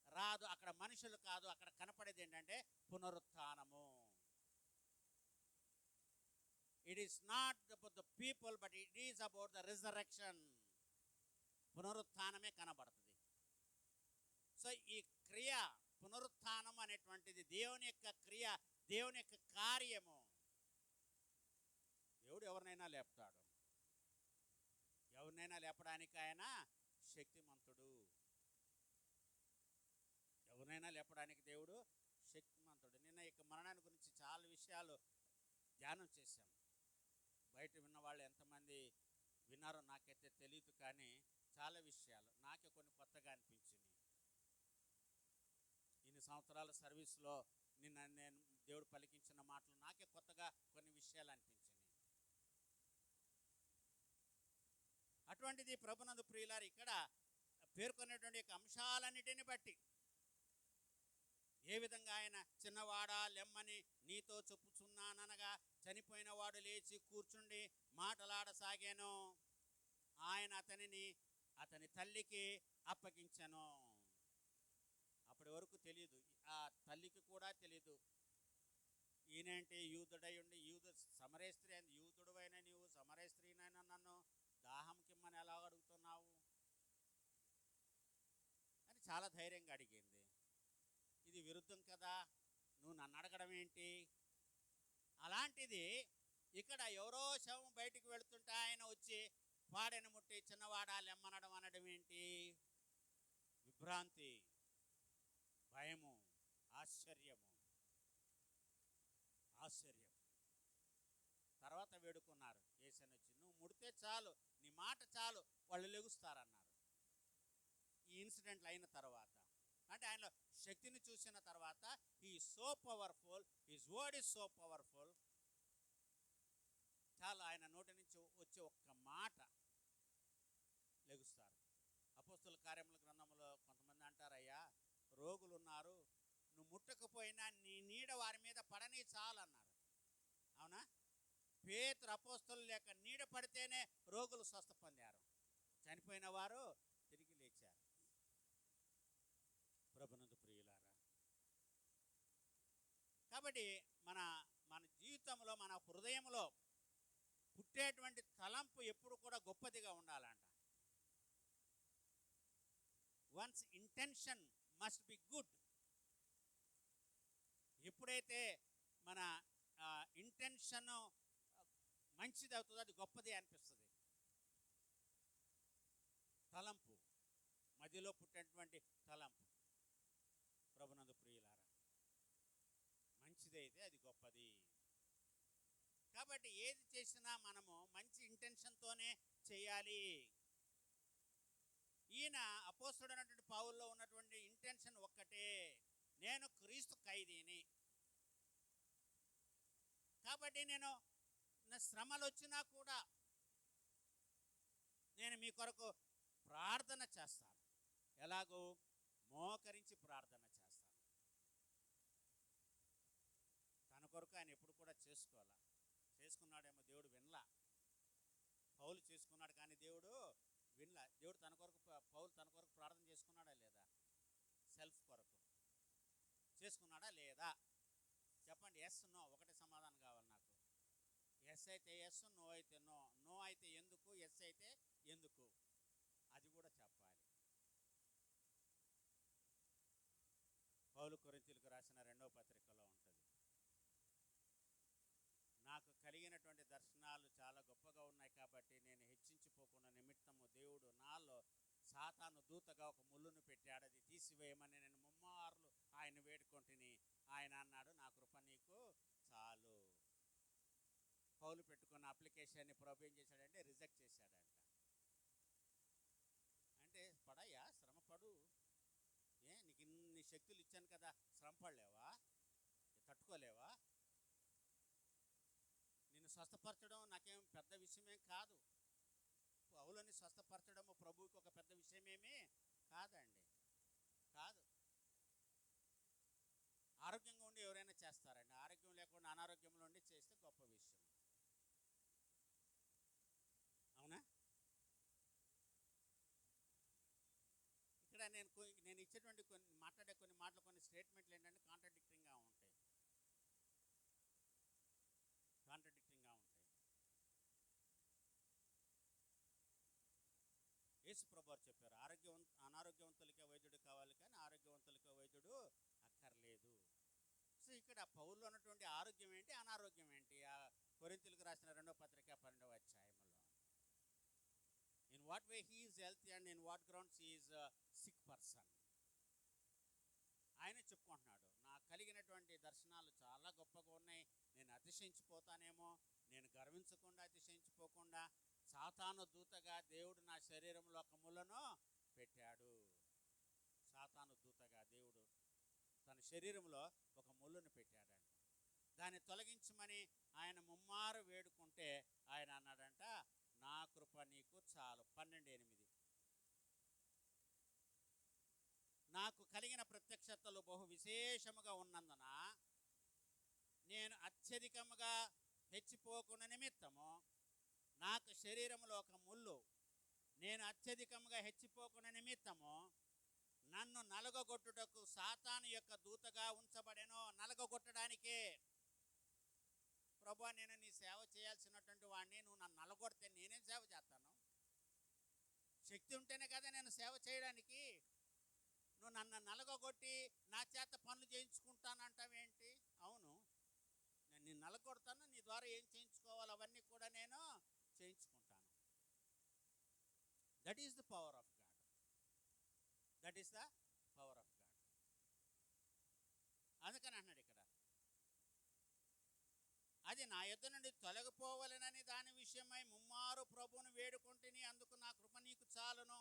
రాదు. అక్కడ మనుషులు కాదు, అక్కడ కనపడేది ఏంటంటే పునరుత్థానము. It is not about the people, but it is about the resurrection. పునరుత్థానమే కనబడుతుంది. సో ఈ క్రియ, పునరుత్థానం అనేటువంటిది దేవుని యొక్క క్రియ, దేవుని యొక్క కార్యము. దేవుడు ఎవరినైనా లేపుతాడు. ఎవరినైనా లేపడానికి ఆయన శక్తిమంతుడు. ఎవరినైనా లేపడానికి దేవుడు శక్తిమంతుడు. నిన్న ఇక మరణాన్ని గురించి చాలా విషయాలు ధ్యానం చేశాం. బయట విన్న వాళ్ళు ఎంతమంది విన్నారో నాకైతే తెలియదు, కానీ చాలా విషయాలు నాకే కొన్ని కొత్తగా అనిపించింది. ఇన్ని సంవత్సరాల సర్వీస్లో నేను దేవుడు పలికించిన మాటలు నాకే కొత్తగా కొన్ని విషయాలు అనిపించినాయి. అటువంటిది ప్రభునందు ప్రియులారు ఇక్కడ పేర్కొనేటువంటి అంశాలన్నిటిని బట్టి, ఏ విధంగా ఆయన చిన్నవాడా లెమ్మని నీతో చెప్పుచున్నాననగా చనిపోయిన వాడు లేచి కూర్చుండి మాటలాడసాగాను, ఆయన అతనిని అతని తల్లికి అప్పగించెను. అప్పటి వరకు తెలియదు, ఆ తల్లికి కూడా తెలియదు. ఈయనంటే యూదుడై ఉండి, సమరయ స్త్రీ అని, యూదుడు అయినా నీవు సమరయ స్త్రీనైనా నన్ను దాహం కిమ్మని ఎలా అడుగుతున్నావు అని చాలా ధైర్యంగా అడిగింది. ఇది విరుద్ధం కదా, నువ్వు నన్ను అడగడం ఏంటి? అలాంటిది ఇక్కడ ఎవరో శవం బయటికి వెళుతుంటే ఆయన వచ్చి వాడని ముట్టి చిన్నవాడా లెమ్మనడం అనడం ఏంటి? విభ్రాంతి, భయము, ఆశ్చర్యము. తర్వాత వేడుకున్నారు. యేసయ్య వచ్చి నువ్వు ముడితే చాలు, నీ మాట చాలు, వాళ్ళు లెగుస్తారన్నారు. ఈ ఇన్సిడెంట్లు అయిన తర్వాత, అంటే ఆయనలో శక్తిని చూసిన తర్వాత, he so powerful, his word is so powerful. చాలా ఆయన నోటి నుంచి వచ్చే ఒక్క మాట లెగుస్తారు. అపోస్తుల కార్యముల గ్రంథంలో కొంతమంది అంటారయ్యా, రోగులు ఉన్నారు, నువ్వు ముట్టకపోయినా నీ నీడ వారి మీద పడని చాలు అన్నారు. అవునా? పేతురు అపోస్తులు లేక నీడ పడితేనే రోగులు స్వస్థ పొందారు, చనిపోయిన వారు తిరిగి లేచారు. ప్రభునందు ప్రియులారా, కాబట్టి మన జీవితంలో, మన హృదయంలో పుట్టేటువంటి తలంపు ఎప్పుడు కూడా గొప్పదిగా ఉండాలంట. Once intention must be good. ఎప్పుడైతే మన ఇంటెన్షన్ మంచిది అవుతుందో అది గొప్పది అనిపిస్తుంది. మీలో పుట్టినటువంటి తలంపు ప్రభునందు ప్రియులారా మంచిదైతే అది గొప్పది. కాబట్టి ఏది చేసినా మనము మంచి ఇంటెన్షన్తోనే చేయాలి. ఈయన అపోస్తలుడైనటువంటి పౌల్లో ఉన్నటువంటి ఇంటెన్షన్ ఒక్కటే, నేను క్రీస్తు ఖైదీని. కాబట్టి నేను నా శ్రమలు వచ్చినా కూడా నేను మీ కొరకు ప్రార్థన చేస్తాను. ఎలాగో మోకరించి ప్రార్థన చేస్తాను. తన కొరకు ఆయన ఎప్పుడు కూడా చేసుకున్నాడేమో దేవుడు వినలా. పౌలు చేసుకున్నాడు కానీ దేవుడు వినలా. దేవుడు తన కొరకు పౌలు తన కొరకు ప్రార్థన చేసుకున్నాడా లేదా? సెల్ఫ్ కొరకు చేసుకున్నాడా లేదా? చెప్పండి. ఎస్ నో ఒకటే సమాధానం కావాలి నాకు. ఎస్ అయితే ఎస్, నో అయితే నో. నో అయితే ఎందుకు, ఎస్ అయితే ఎందుకు, అది కూడా చెప్పాలి. పౌలు కొరింథీయులకు రాసిన 2వ పత్రికలో ఉంటుంది, నాకు కలిగినటువంటి దర్శనాలు చాలా గొప్పగా ఉన్నాయి కాబట్టి నేను హెచ్చించిపోకుండా నిమిత్తము దేవుడు నాలో సాతాను దూతగా ఒక ముళ్ళును పెట్టాడు, అది తీసివేయమని నేను ముమ్మార్లు ఆయన వేడుకొంటిని. ఆయన అన్నాడు, నా కృప నీకు చాలు. పౌలు పెట్టుకున్న అప్లికేషన్ని ప్రభు ఏం చేశాడంటే రిజెక్ట్ చేశాడంట. అంటే పడయ్యా, శ్రమ పడు, నీకు ఇన్ని శక్తులు ఇచ్చాను కదా, శ్రమ పడలేవా, తట్టుకోలేవా? నిన్ను స్వస్థపరచడం నాకేం పెద్ద విషయమేం కాదు. పౌలుని స్వస్థపరచడము ప్రభువుకి ఒక పెద్ద విషయమేమీ కాదండి, కాదు. ఆరోగ్యంగా ఉండి ఎవరైనా చేస్తారండి, ఆరోగ్యం లేకుండా అనారోగ్యంలో ఉండి చేస్తే గొప్ప విషయం. అవునా? ఇక్కడ నేను ఇచ్చేటువంటి మాట్లాడే కొన్ని స్టేట్మెంట్లు ఏంటంటే కాంట్రాడిక్టింగ్గా ఉంటాయి. యేసు ప్రభువారు చెప్పారు, అనారోగ్యవంతులకే వైద్యుడు కావాలి కానీ ఆరోగ్యవంతులకే వైద్యుడు అక్కర్లేదు. సో ఇక్కడ పౌల్లో ఉన్నటువంటి ఆరోగ్యం ఏంటి, అనారోగ్యం ఏంటి? ఆ కొరింథీయులకు రాసిన 2వ పత్రిక 12వ అధ్యాయంలో, in what way he is healthy and in what grounds he is sick person. ఆయన చెప్పుకుంటున్నాడు, నాకు కలిగినటువంటి దర్శనాలు చాలా గొప్పగా ఉన్నాయి, నేను అతిశయించిపోతానేమో, నేను గర్వించకుండా అతిశయించిపోకుండా సాతాను దూతగా దేవుడు నా శరీరంలో ఒక ముళ్ళను పెట్టాడు. సాతాను దూతగా దేవుడు తన శరీరంలో ఒక ముళ్ళను పెట్టాడంట. దాన్ని తొలగించమని ఆయన ముమ్మారు వేడుకుంటే ఆయన అన్నాడంట, నా కృప నీకు చాలు. 12:8, నాకు కలిగిన ప్రత్యక్షతలు బహు విశేషముగా ఉన్నందున నేను అత్యధికముగా హెచ్చిపోకున్న నిమిత్తము నాకు శరీరంలో ఒక ముళ్ళు, నేను అత్యధికంగా హెచ్చిపోకున్న నిమిత్తము నన్ను నలగొట్టుటకు సాతాను యొక్క దూతగా ఉంచబడెను. నలగొట్టడానికే. ప్రభువా, నేను నీ సేవ చేయాల్సినటువంటి వాడిని, నువ్వు నన్ను నలగొడితే నేనేం సేవ చేస్తాను? శక్తి ఉంటేనే కదా నేను సేవ చేయడానికి. నువ్వు నన్ను నలగొట్టి నా చేత పనులు చేయించుకుంటానంటావేంటి? అవును, నేను నిన్ను నలగొడతాను, నీ ద్వారా ఏం చేయించుకోవాలి అవన్నీ కూడా నేను చేయించుకుంటాను. That is the power of God. That is the power of God. అందుకని అన్నాడు ఇక్కడ, అది నా యొద్ద నుండి తొలగిపోవాలనని దాని విషయమై ముమ్మారు ప్రభువును వేడుకొంటిని, అందుకు నా కృప నీకు చాలును.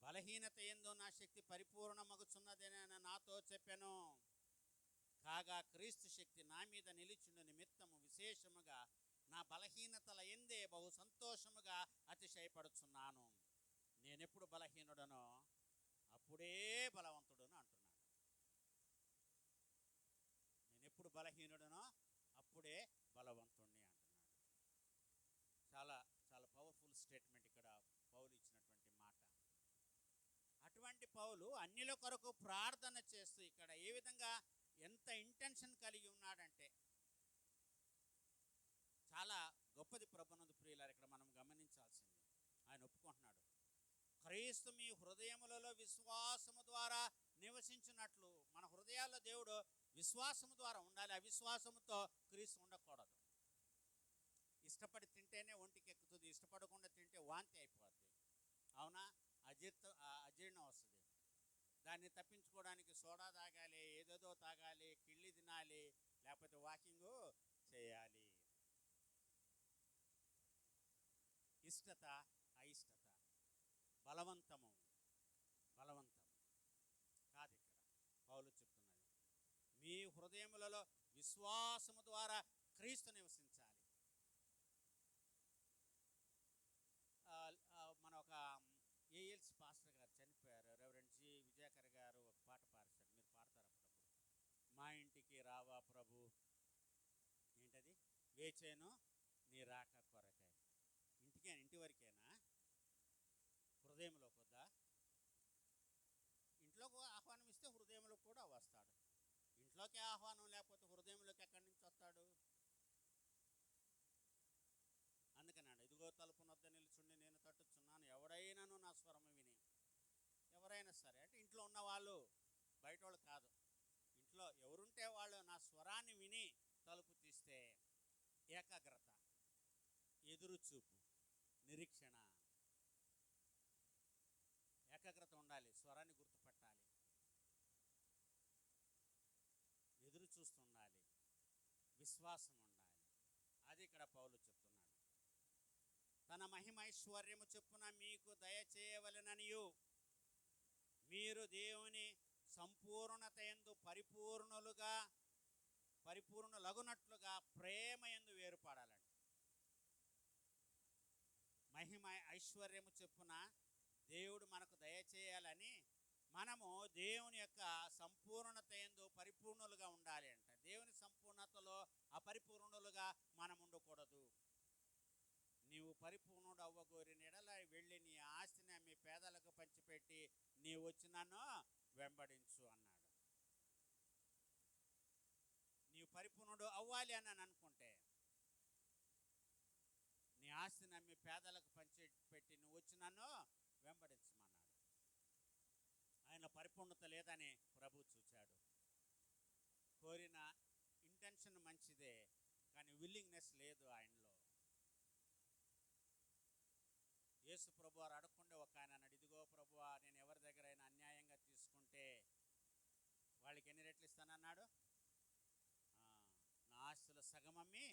బలహీనత యందు నా శక్తి పరిపూర్ణమగుచున్నదని ఆయన నాతో చెప్పెను. కాగా క్రీస్తు శక్తి నా మీద నిలిచిన నిమిత్తము విశేషముగా నా బలహీనతల ఎందే బహు సంతోషముగా అతిశయపడుచున్నాను. నేనెప్పుడు బలహీనుడనో అప్పుడే బలవంతుడును అంటున్నాడు. నేనెప్పుడు బలహీనుడనో అప్పుడే బలవంతుణ్ణి అంటున్నాడు. చాలా చాలా పవర్ఫుల్ స్టేట్మెంట్ ఇక్కడ పౌలు ఇచ్చినటువంటి మాట. అటువంటి పౌలు అన్యుల కొరకు ప్రార్థన చేస్తూ ఇక్కడ ఏ విధంగా ఎంత ఇంటెన్షన్ కలిగి ఉన్నాడంటే చాలా గొప్పది. ప్రభునందు ప్రియులారా, ఇక్కడ మనం గమనించాల్సింది, ఆయన ఒప్పుకుంటున్నాడు, క్రీస్తు మీ హృదయములలో విశ్వాసము ద్వారా నివసించినట్లు. మన హృదయాల్లో దేవుడు విశ్వాసము ద్వారా ఉండాలి, అవిశ్వాసముతో క్రీస్తు ఉండకూడదు. ఇష్టపడి తింటేనే ఒంటికి ఎక్కుతుంది, ఇష్టపడకుండా తింటే వాంతి అయిపోద్ది. అవునా? ఆ అజీర్ణం వస్తుంది. దాన్ని తప్పించుకోవడానికి సోడా తాగాలి, ఏదేదో తాగాలి, కిళ్ళి తినాలి, లేకపోతే వాకింగ్ చేయాలి. ఇష్టత, అయిష్టత, బలవంతం కాదు. ఇక్కడ పౌలు చెప్తున్నది, మీ హృదయములలో విశ్వాసము ద్వారా క్రీస్తు నివసించాలి. మన ఒక ఏఎల్స్ పాస్టర్ గారు చనిపోయారు, రెవరెండ్ జి విజయకర్ గారు ఒక పాట పాడారు. మీరు పాడతారు అప్పుడప్పుడు, మా ఇంటికి రావా ప్రభు, ఏంటది, వేచేను నీ రాక కొరకై. ఇంటి వరకేనా, హృదయంలో కొద్దా? ఇంట్లోకి ఆహ్వానం ఇస్తే హృదయంలో కూడా వస్తాడు. ఇంట్లోకి ఆహ్వానం లేకపోతే హృదయంలోకి ఎక్కడి నుంచి వస్తాడు? అందుకనండి, ఇదిగో తలుపు నొద్ద నిలుచుండి నేను తట్టుచున్నాను, ఎవడైనాను నా స్వరము విని. ఎవరైనా సరే అంటే ఇంట్లో ఉన్న వాళ్ళు, బయట వాళ్ళు కాదు. ఇంట్లో ఎవరుంటే వాళ్ళు నా స్వరాన్ని విని తలుపు తీస్తే ఏకాగ్రత, ఎదురుచూపు, నిరీక్షణ, ఏకాగ్రత ఉండాలి. స్వరాన్ని గుర్తుపట్టాలి, ఎదురు చూస్తుండాలి, విశ్వాసం ఉండాలి. అది ఇక్కడ పౌలు చెప్తున్నాడు. తన మహిమైశ్వర్యము చొప్పున మీకు దయచేయవలెననియు, మీరు దేవుని సంపూర్ణత యందు పరిపూర్ణులగునట్లుగా ప్రేమ యందు వేరుపడాలండి. మహిమ ఐశ్వర్యము చొప్పున దేవుడు మనకు దయచేయాలని మనము దేవుని యొక్క సంపూర్ణత యందు పరిపూర్ణులుగా ఉండాలి అంట. దేవుని సంపూర్ణతలో అపరిపూర్ణులుగా మనం ఉండకూడదు. నీవు పరిపూర్ణుడు అవ్వగోరిన ఎడల వెళ్ళి నీ ఆస్తిని అమ్మి పేదలకు పంచిపెట్టి నీ వచ్చి నన్ను వెంబడించు అన్నాడు. నీవు పరిపూర్ణుడు అవ్వాలి అని అనుకుంటే నీ ఆస్తిని అమ్మి పేదలకు పంచిపెట్టి నువ్వు వచ్చి నన్ను వెంబడించమన్నాడు. ఆయన పరిపూర్ణత లేదని ప్రభు చూచాడు. కోరిన ఇంటెన్షన్ మంచిదే, కానీ విల్లింగ్నెస్ లేదు ఆయనలో. యేసు ప్రభు వారు అడగకుండా ఒక ఆయన అన్నాడు, ఇదిగో ప్రభువా, నేను ఎవరి దగ్గరైనా అన్యాయంగా తీసుకుంటే వాళ్ళకి ఎన్ని రెట్లు ఇస్తానన్నాడు? నా ఆస్తుల సగం అమ్మి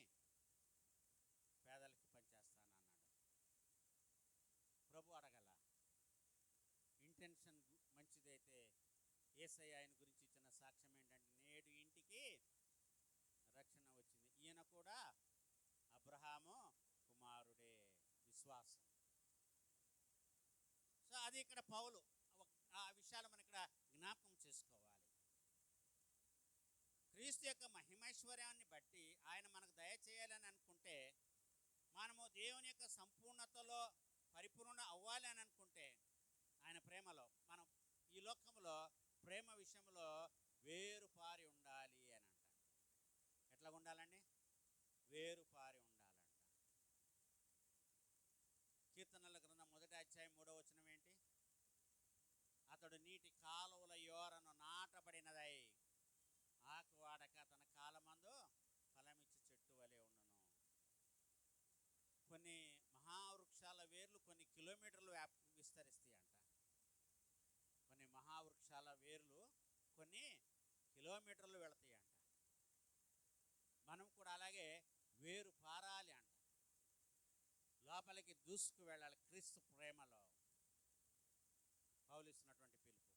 పేదలకి పనిచేస్తానన్నాడు. ప్రభు అడగల. ఇంటెన్షన్ మంచిదైతే యేసయ్య ఆయన గురించి ఇచ్చిన సాక్ష్యం ఏంటంటే, నేడు ఇంటికి రక్షణ వచ్చింది. ఈయన కూడా అబ్రహాము కుమారుడే, విశ్వాసం. సో అది ఇక్కడ పౌలు ఆ విషయాలు మనం ఇక్కడ జ్ఞాపకం చేసుకోవాలి. క్రీస్తు యొక్క మహిమైశ్వర్యాన్ని బట్టి ఆయన మనకు దయచేయాలని అనుకుంటే, మనము దేవుని యొక్క సంపూర్ణతలో పరిపూర్ణ అవ్వాలి అని అనుకుంటే, ఆయన ప్రేమలో మనం ఈ లోకంలో ప్రేమ విషయంలో వేరుపారి ఉండాలి అని అంట. ఎట్లా ఉండాలండి? వేరుపారి ఉండాలంట. కీర్తనల గ్రంథం 1వ అధ్యాయం 3వ వచనం ఏంటి? అతడు నీటి కాలువల యోరను నాటబడినదై ఆకు వాడక తన కాలమందు ఫలమిచ్చి చెట్టు వలె ఉండును. కొన్ని మహావృక్షాల వేర్లు కొన్ని కిలోమీటర్లు విస్తరిస్తాయి అంట. కొన్ని మహావృక్షాల వేర్లు కొన్ని కిలోమీటర్లు వెళతాయి అంట. మనం కూడా అలాగే వేరు పారాలి అంట. లోపలికి దూసుకు వెళ్ళాలి క్రీస్తు ప్రేమలో. పౌలు ఇస్తున్నటువంటి పిలుపు,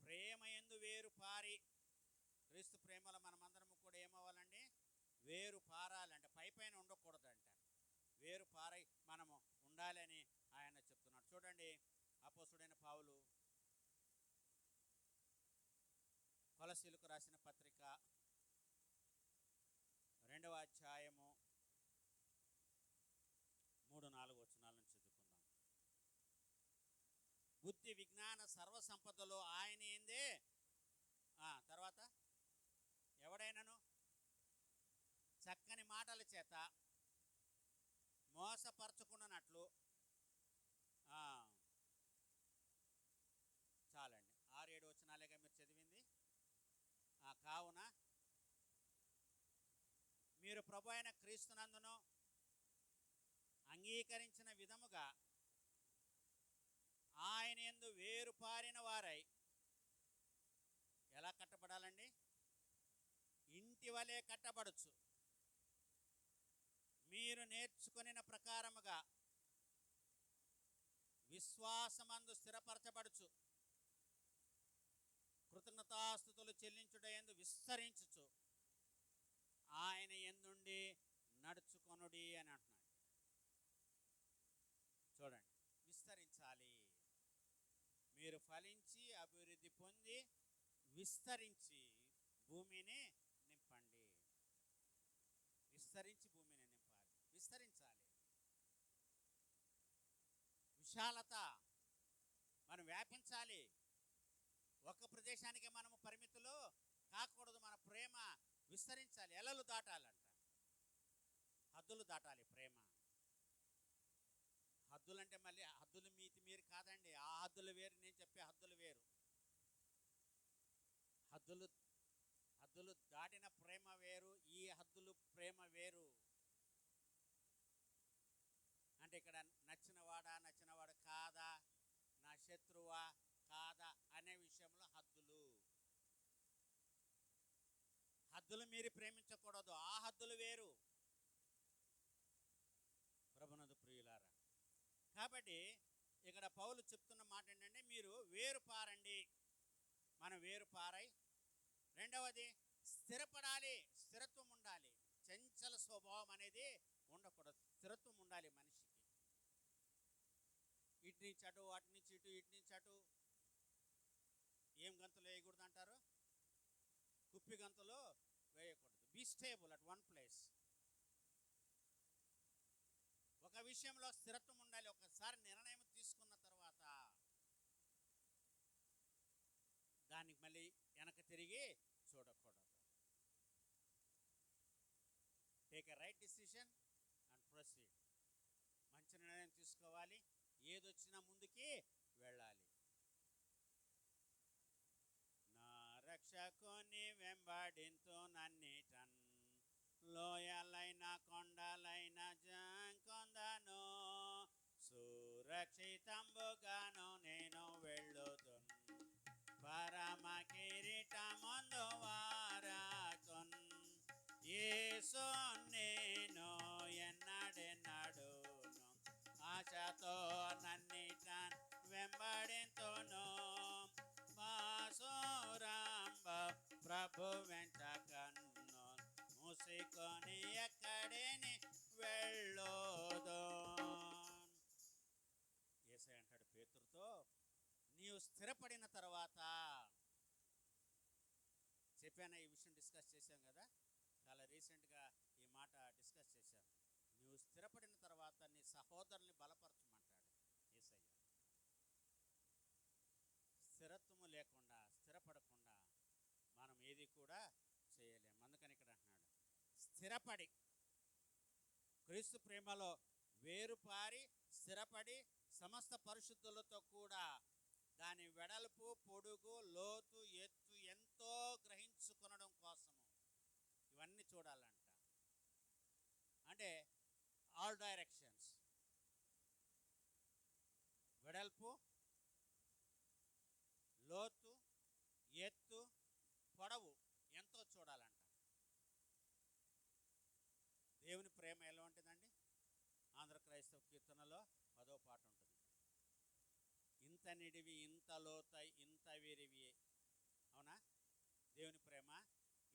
ప్రేమ యందు వేరు పారి. క్రీస్తు ప్రేమలో మనమందరము కూడా ఏమవ్వాలండి? వేరు పారాలంటే పైపైన ఉండకూడదంట, వేరు పారై మనము ఉండాలని ఆయన చెప్తున్నాడు. చూడండి, అపోస్తుడైన పౌలు కొలసీలకు రాసిన పత్రిక 2వ అధ్యాయము 3-4 వచనాలను చదువుకుందాం. బుద్ధి విజ్ఞాన సర్వసంపదలో ఆయన ఏందే. తర్వాత ఎవడైనాను చక్కని మాటల చేత మోసపరచుకున్నట్లు, చాలండి 6-7 వచనాలేగా మీరు చదివింది. కావున మీరు ప్రభు అయిన క్రీస్తునందును అంగీకరించిన విధముగా వేరుపారిన వారై ఎలా కట్టబడాలండి? ఇంటి వలె కట్టబడచ్చు. మీరు నేర్చుకొనిన ప్రకారముగా విశ్వాసమందు స్థిరపరచబడుచు, కృతజ్ఞతాస్తుతులు చెల్లించుటయందు విస్తరించుచు, ఆయన యందుండి నడుచుకొనుడి అని అంటున్నాడు. చూడండి, విస్తరించాలి. మీరు ఫలించి అభివృద్ధి పొంది విస్తరించి భూమిని నింపండి. విస్తరించి భూమిని నింపాలి, విస్తరించాలి. విశాలత మనం వ్యాపించాలి. ఒక ప్రదేశానికి మనము పరిమితులు కాకూడదు. మన ప్రేమ విస్తరించాలి, ఎల్లలు దాటాలంట. హద్దులు దాటాలి ప్రేమ. హద్దులు అంటే మళ్ళీ హద్దులు మీరు కాదండి. ఆ హద్దులు వేరు, నేను చెప్పే హద్దులు వేరు. హద్దులు దాటిన ప్రేమ వేరు, ఈ హద్దులు ప్రేమ వేరు. అంటే ఇక్కడ నచ్చినవాడా నచ్చినవాడు కాదా, నా శత్రువా కాదా అనే విషయంలో హద్దులు మీరు ప్రేమించకూడదు. ఆ హద్దులు వేరు. ప్రభునందు ప్రియులారా, కాబట్టి ఇక్కడ పౌలు చెప్తున్న మాట ఏంటంటే, మీరు వేరు పారండి. మనం వేరు పారై, రెండవది స్థిరపడాలి, స్థిరత్వం ఉండాలి. చంచల స్వభావం అనేది ఉండకూడదు, స్థిరత్వం ఉండాలి మనిషికి. ఇటు నుంచి అటు, అటు నుంచి ఇటు, ఇటు నుంచి అటు ఏం గంతులు వేయకూడదు అంటారు? కుప్పి గంతులు వేయకూడదు. Be stable at one place. ఒక విషయంలో స్థిరత్వం ఉండాలి. ఒకసారి నిర్ణయం తీసుకున్న తర్వాత దానికి మళ్ళీ వెనక తిరిగి చూడకూడదు. Take a right decision and proceed. మంచి నిర్ణయం తీసుకోవాలి. ఏదొచ్చినా ముందుకి వెళ్ళాలి. నా రక్షకుని వెంబడింతు నన్నిటన్, లోయలైన కొండలైన జంకొందను, సురక్షితంబుగాను నేను వెళ్ళుదున్, పరమ కిరీటమందు వారాకున్. యేసు నేను ఎన్నడెన్నడును ఆశతో నన్నిటన్ వెంబడింతును, మాసురాంబ ప్రభు వెంట కన్ను మూసుకొని ఎక్కడిని వెళ్ళోదు. యేసయ్య అంటాడు పేతురుతో, నీవు స్థిరపడిన తర్వాత, చెప్పాను ఈ విషయం డిస్కస్ చేశాం కదా, చాలా రీసెంట్గా ఈ మాట డిస్కస్ చేశాం. నువ్వు స్థిరపడిన తర్వాత నీ సహోదరుల్ని బలపరచమంటాడు యేసయ్య. స్థిరత్వము లేకుండా, స్థిరపడకుండా మనం ఏది కూడా చేయలేము. అందుకని ఇక్కడ అంటున్నాడు, స్థిరపడి క్రీస్తు ప్రేమలో వేరుపారి స్థిరపడి సమస్త పరిశుద్ధులతో కూడా దాని వెడల్పు, పొడుగు, లోతు, ఎత్తు ఎంతో గ్రహించుకొనడం కోసము ఇవన్నీ చూడాలంట. అంటే ఆల్ డైరెక్షన్స్, వెడల్పు, లోతు, ఎత్తు, పొడవు ఎంతో చూడాలంట. దేవుని ప్రేమ ఎలా ఉంటుందండి? ఆంధ్ర క్రైస్తవ కీర్తనలో 10వ పాట ఉంటుంది. ఇంత నిడివి, ఇంత లోతై, ఇంత విరివి. అవునా? దేవుని ప్రేమ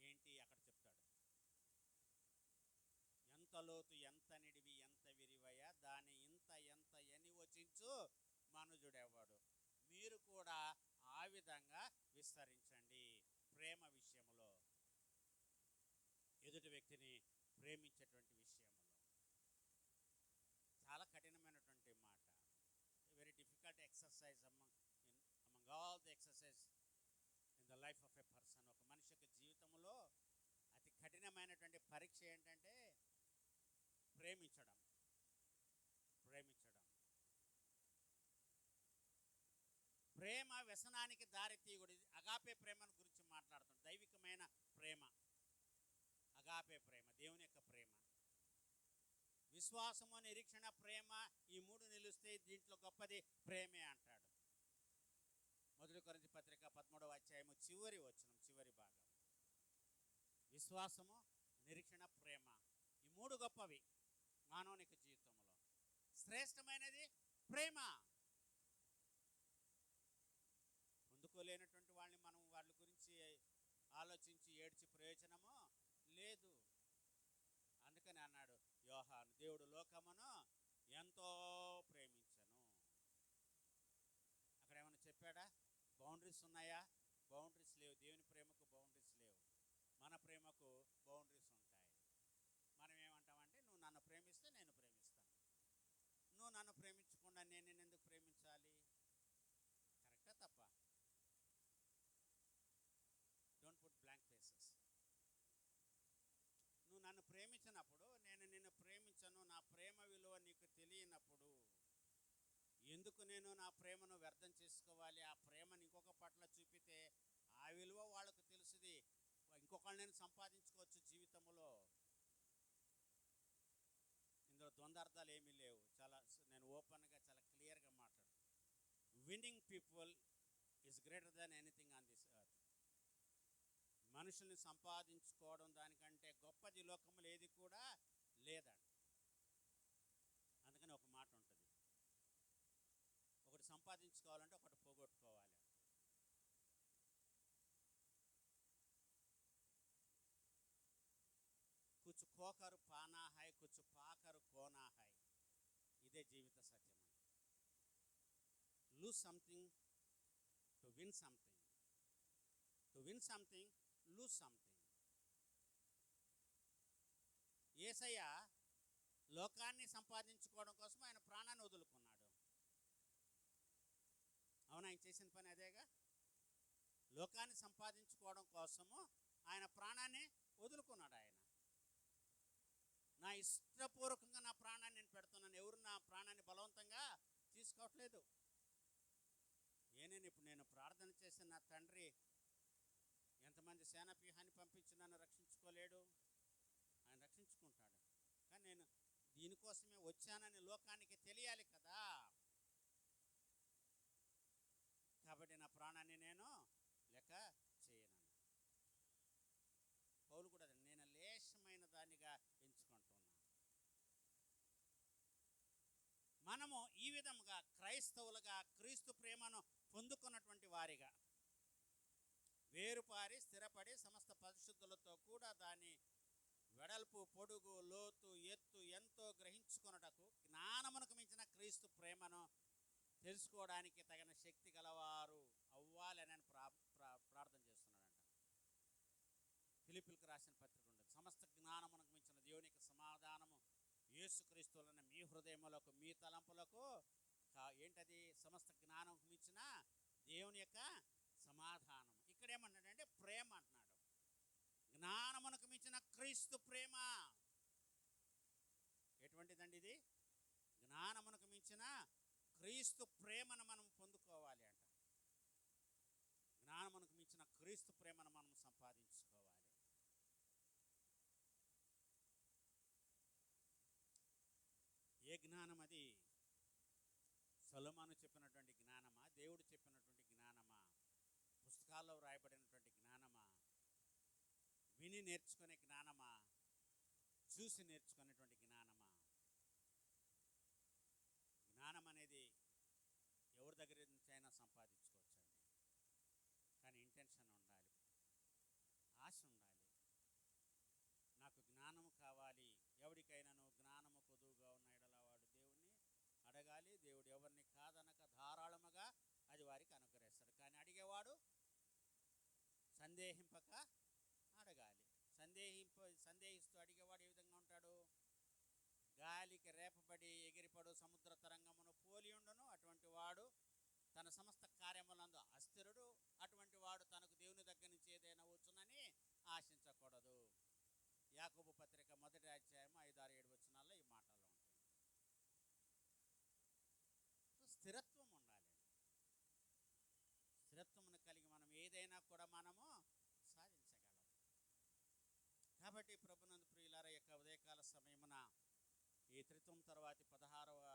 ఏంటి అక్కడ చెప్తాడు. ఎంత లోతు, ఎంత నిడివి, ఎంత విరివయ్యా, దాని ఇంత ఎంత ఎని వచించు మనుజుడెవ్వడు. మీరు కూడా ఆ విధంగా విస్తరించండి ప్రేమ విషయంలో, ఎదుటి వ్యక్తిని ప్రేమించేటువంటి విషయంలో. చాలా కఠినమైనటువంటి మాట. Very difficult exercise among all the exercise in the life of a person. ఒక మనిషి యొక్క జీవితంలో అతి కఠినమైనటువంటి పరీక్ష ఏంటంటే ప్రేమించడం. ప్రేమ వ్యసనానికి దారి తీయకూడదు. అగాపే ప్రేమను గురించి మాట్లాడుతాం. దైవికమైన ప్రేమ, అగాపే ప్రేమ, దేవుని యొక్క ప్రేమ. విశ్వాసము, నిరీక్షణ, ప్రేమ, ఈ మూడు నిలుస్తే దీంట్లో గొప్పది ప్రేమే అంటాడు. చివరి వచనం, చివరి భాగం. విశ్వాసము, నిరీక్షణ, ప్రేమ, ఈ మూడు గొప్పవి మానవునికి జీవితంలో. శ్రేష్టమైనది ప్రేమ. పొందుకోలేనటువంటి వాళ్ళని మనం వాళ్ళ గురించి ఆలోచించి ఏడ్చి ప్రయోజనము లేదు. అందుకని అన్నాడు యోహాను, దేవుడు లోకమును ఎంతో ప్రేమించను. అక్కడ ఏమైనా చెప్పాడా? బౌండరీస్ ఉన్నాయా? బౌండరీస్ లేవు. దేవుని ప్రేమకు బౌండరీస్ లేవు. మన ప్రేమకు బౌండరీస్ ఉంటాయి. మనం ఏమంటామంటే, నువ్వు నన్ను ప్రేమిస్తే నేను ప్రేమిస్తాను, నువ్వు నన్ను ప్రేమించకుండా నేను నిన్ను ఎందుకు ప్రేమించాలి? కరెక్టా తప్ప? Don't put blank faces. నువ్వు నన్ను ప్రేమించినప్పుడు, నేను నిన్ను ప్రేమించను, నా ప్రేమ విలువ నీకు తెలియనప్పుడు ఎందుకు నేను నా ప్రేమను వ్యర్థం చేసుకోవాలి? ఆ ప్రేమను ఇంకొక పట్ల చూపితే ఆ విలువ వాళ్ళకు తెలుసుది. ఇంకొకళ్ళు నేను సంపాదించుకోవచ్చు జీవితంలో. ఇందులో ద్వంద్వార్థాలు ఏమీ లేవు. నేను ఓపెన్గా చాలా క్లియర్గా మాట్లాడు. Winnowing people is greater than anything on this earth. మనుషుల్ని సంపాదించుకోవడం దానికంటే గొప్పది లోకములు ఏది కూడా లేదండి. అందుకని ఒక మాట ఉంటుంది, ఒకటి సంపాదించుకోవాలంటే ఒకటి పోగొట్టుకోవాలి. కుచ్చు కోకరు పానాహాయ్, కుచ్చు పాకరు కోనాహాయ్. ఇదే జీవిత సత్యం అండి. Lose something to win something, to win something lose something. Yesayya లోకాన్ని సంపాదించుకోవడం కోసం ఆయన ప్రాణాన్ని వదులుకున్నాడు. అవును, ఆయన చేసిన పని అదేగా. లోకాన్ని సంపాదించుకోవడం కోసము ఆయన ప్రాణాన్ని వదులుకున్నాడు. ఆయన, నా ఇష్టపూర్వకంగా నా ప్రాణాన్ని నేను పెడుతున్నాను, ఎవరు నా ప్రాణాన్ని బలవంతంగా తీసుకోవట్లేదు. ఇప్పుడు నేను ప్రార్థన చేసిన నా తండ్రి ఎంతమంది సేనాపీహాన్ని పంపించి నన్ను రక్షించుకోలేడు? ఆయన రక్షించుకుంటాడు. కానీ నేను దీనికోసమే వచ్చానని లోకానికి తెలియాలి కదా. కాబట్టి నా ప్రాణాన్ని నేను లెక్క చేయను. పౌలు కూడా నేను లేశమైన దానిగా ఎంచుకుంటున్నాను. మనము ఈ విధముగా క్రైస్తవులుగా క్రీస్తు ప్రేమను పొందుకున్నటువంటి వారిగా వేరుపారి స్థిరపడి సమస్త పరిశుద్ధులతో కూడా దాని వెడల్పు, పొడుగు, లోతు, ఎత్తు ఎంతో గ్రహించుకొనుటకు జ్ఞానమునకు మించిన క్రీస్తు ప్రేమను తెలుసుకోవడానికి తగిన శక్తి గలవారు అవ్వాలని నేను ప్రార్థన చేస్తున్నాడంట. ఫిలిప్పీలకు రాసిన పత్రిక ఉంటుంది, సమస్త జ్ఞానమునకు మించిన దేవుని యొక్క సమాధానము యేసుక్రీస్తులను మీ హృదయములకు మీ తలంపులకు ఏంటది? సమస్త జ్ఞానంకు మించిన దేవుని యొక్క సమాధానం. ఇక్కడ ఏమన్నాడంటే ప్రేమ అంటున్నాడు. జ్ఞానమునకు మించిన క్రీస్తు ప్రేమ ఎటువంటిదండి? ఇది జ్ఞానమునకు మించిన క్రీస్తు ప్రేమను మనం పొందుకోవాలి అంట. జ్ఞానమునకు మించిన క్రీస్తు ప్రేమను మనం సంపాదించుకోవాలి. ఏ జ్ఞానం అది? సొలొమోను చెప్పినటువంటి జ్ఞానమా? దేవుడు చెప్పినటువంటి జ్ఞానమా? పుస్తకాల్లో వ్రాయబడినటువంటి జ్ఞానమా? విని నేర్చుకునే జ్ఞానమా? చూసి నేర్చుకునేటువంటి జ్ఞానమా? జ్ఞానం అనేది ఎవరి దగ్గర నుంచి అయినా సంపాదించుకోవచ్చండి. కానీ ఇంటెన్షన్ ఉండాలి, ఆశ ఉండాలి. నాకు జ్ఞానము కావాలి. ఎవరికైనాను జ్ఞానము కొదువుగా ఉన్న ఎడల వాడు దేవుణ్ణి అడగాలి. దేవుడు ఎవరిని కాదనక ధారాళముగా అది వారికి అనుగ్రహిస్తాడు. కానీ అడిగేవాడు సందేహింపక అడగాలి. సందేహిస్తూ అడిగేవాడు ఏ విధంగా ఉంటాడు? గాలికి రేపబడి ఎగిరిపడు సముద్ర తరంగమును పోలి ఉండును. అటువంటి వాడు తన సమస్త కార్యములందు అస్థిరుడు. అటువంటి వాడు తనకు దేవుని దగ్గర నుంచి ఏదైనా వచ్చునని ఆశించకూడదు. యాకోబు పత్రిక 1వ అధ్యాయం 5, 6, 7 వచనాల్లో ఈ మాటలు ఉంటాయి. స్థిరత్వం ఉండాలి. స్థిరత్వమును కలిగి మనం ఏదైనా కూడా మనము సాధించగలం. కాబట్టి ప్రభునందు ప్రియులారా, యొక్క ఉదయకాల సమయమున ఈ త్రిత్వం తర్వాతి 16వ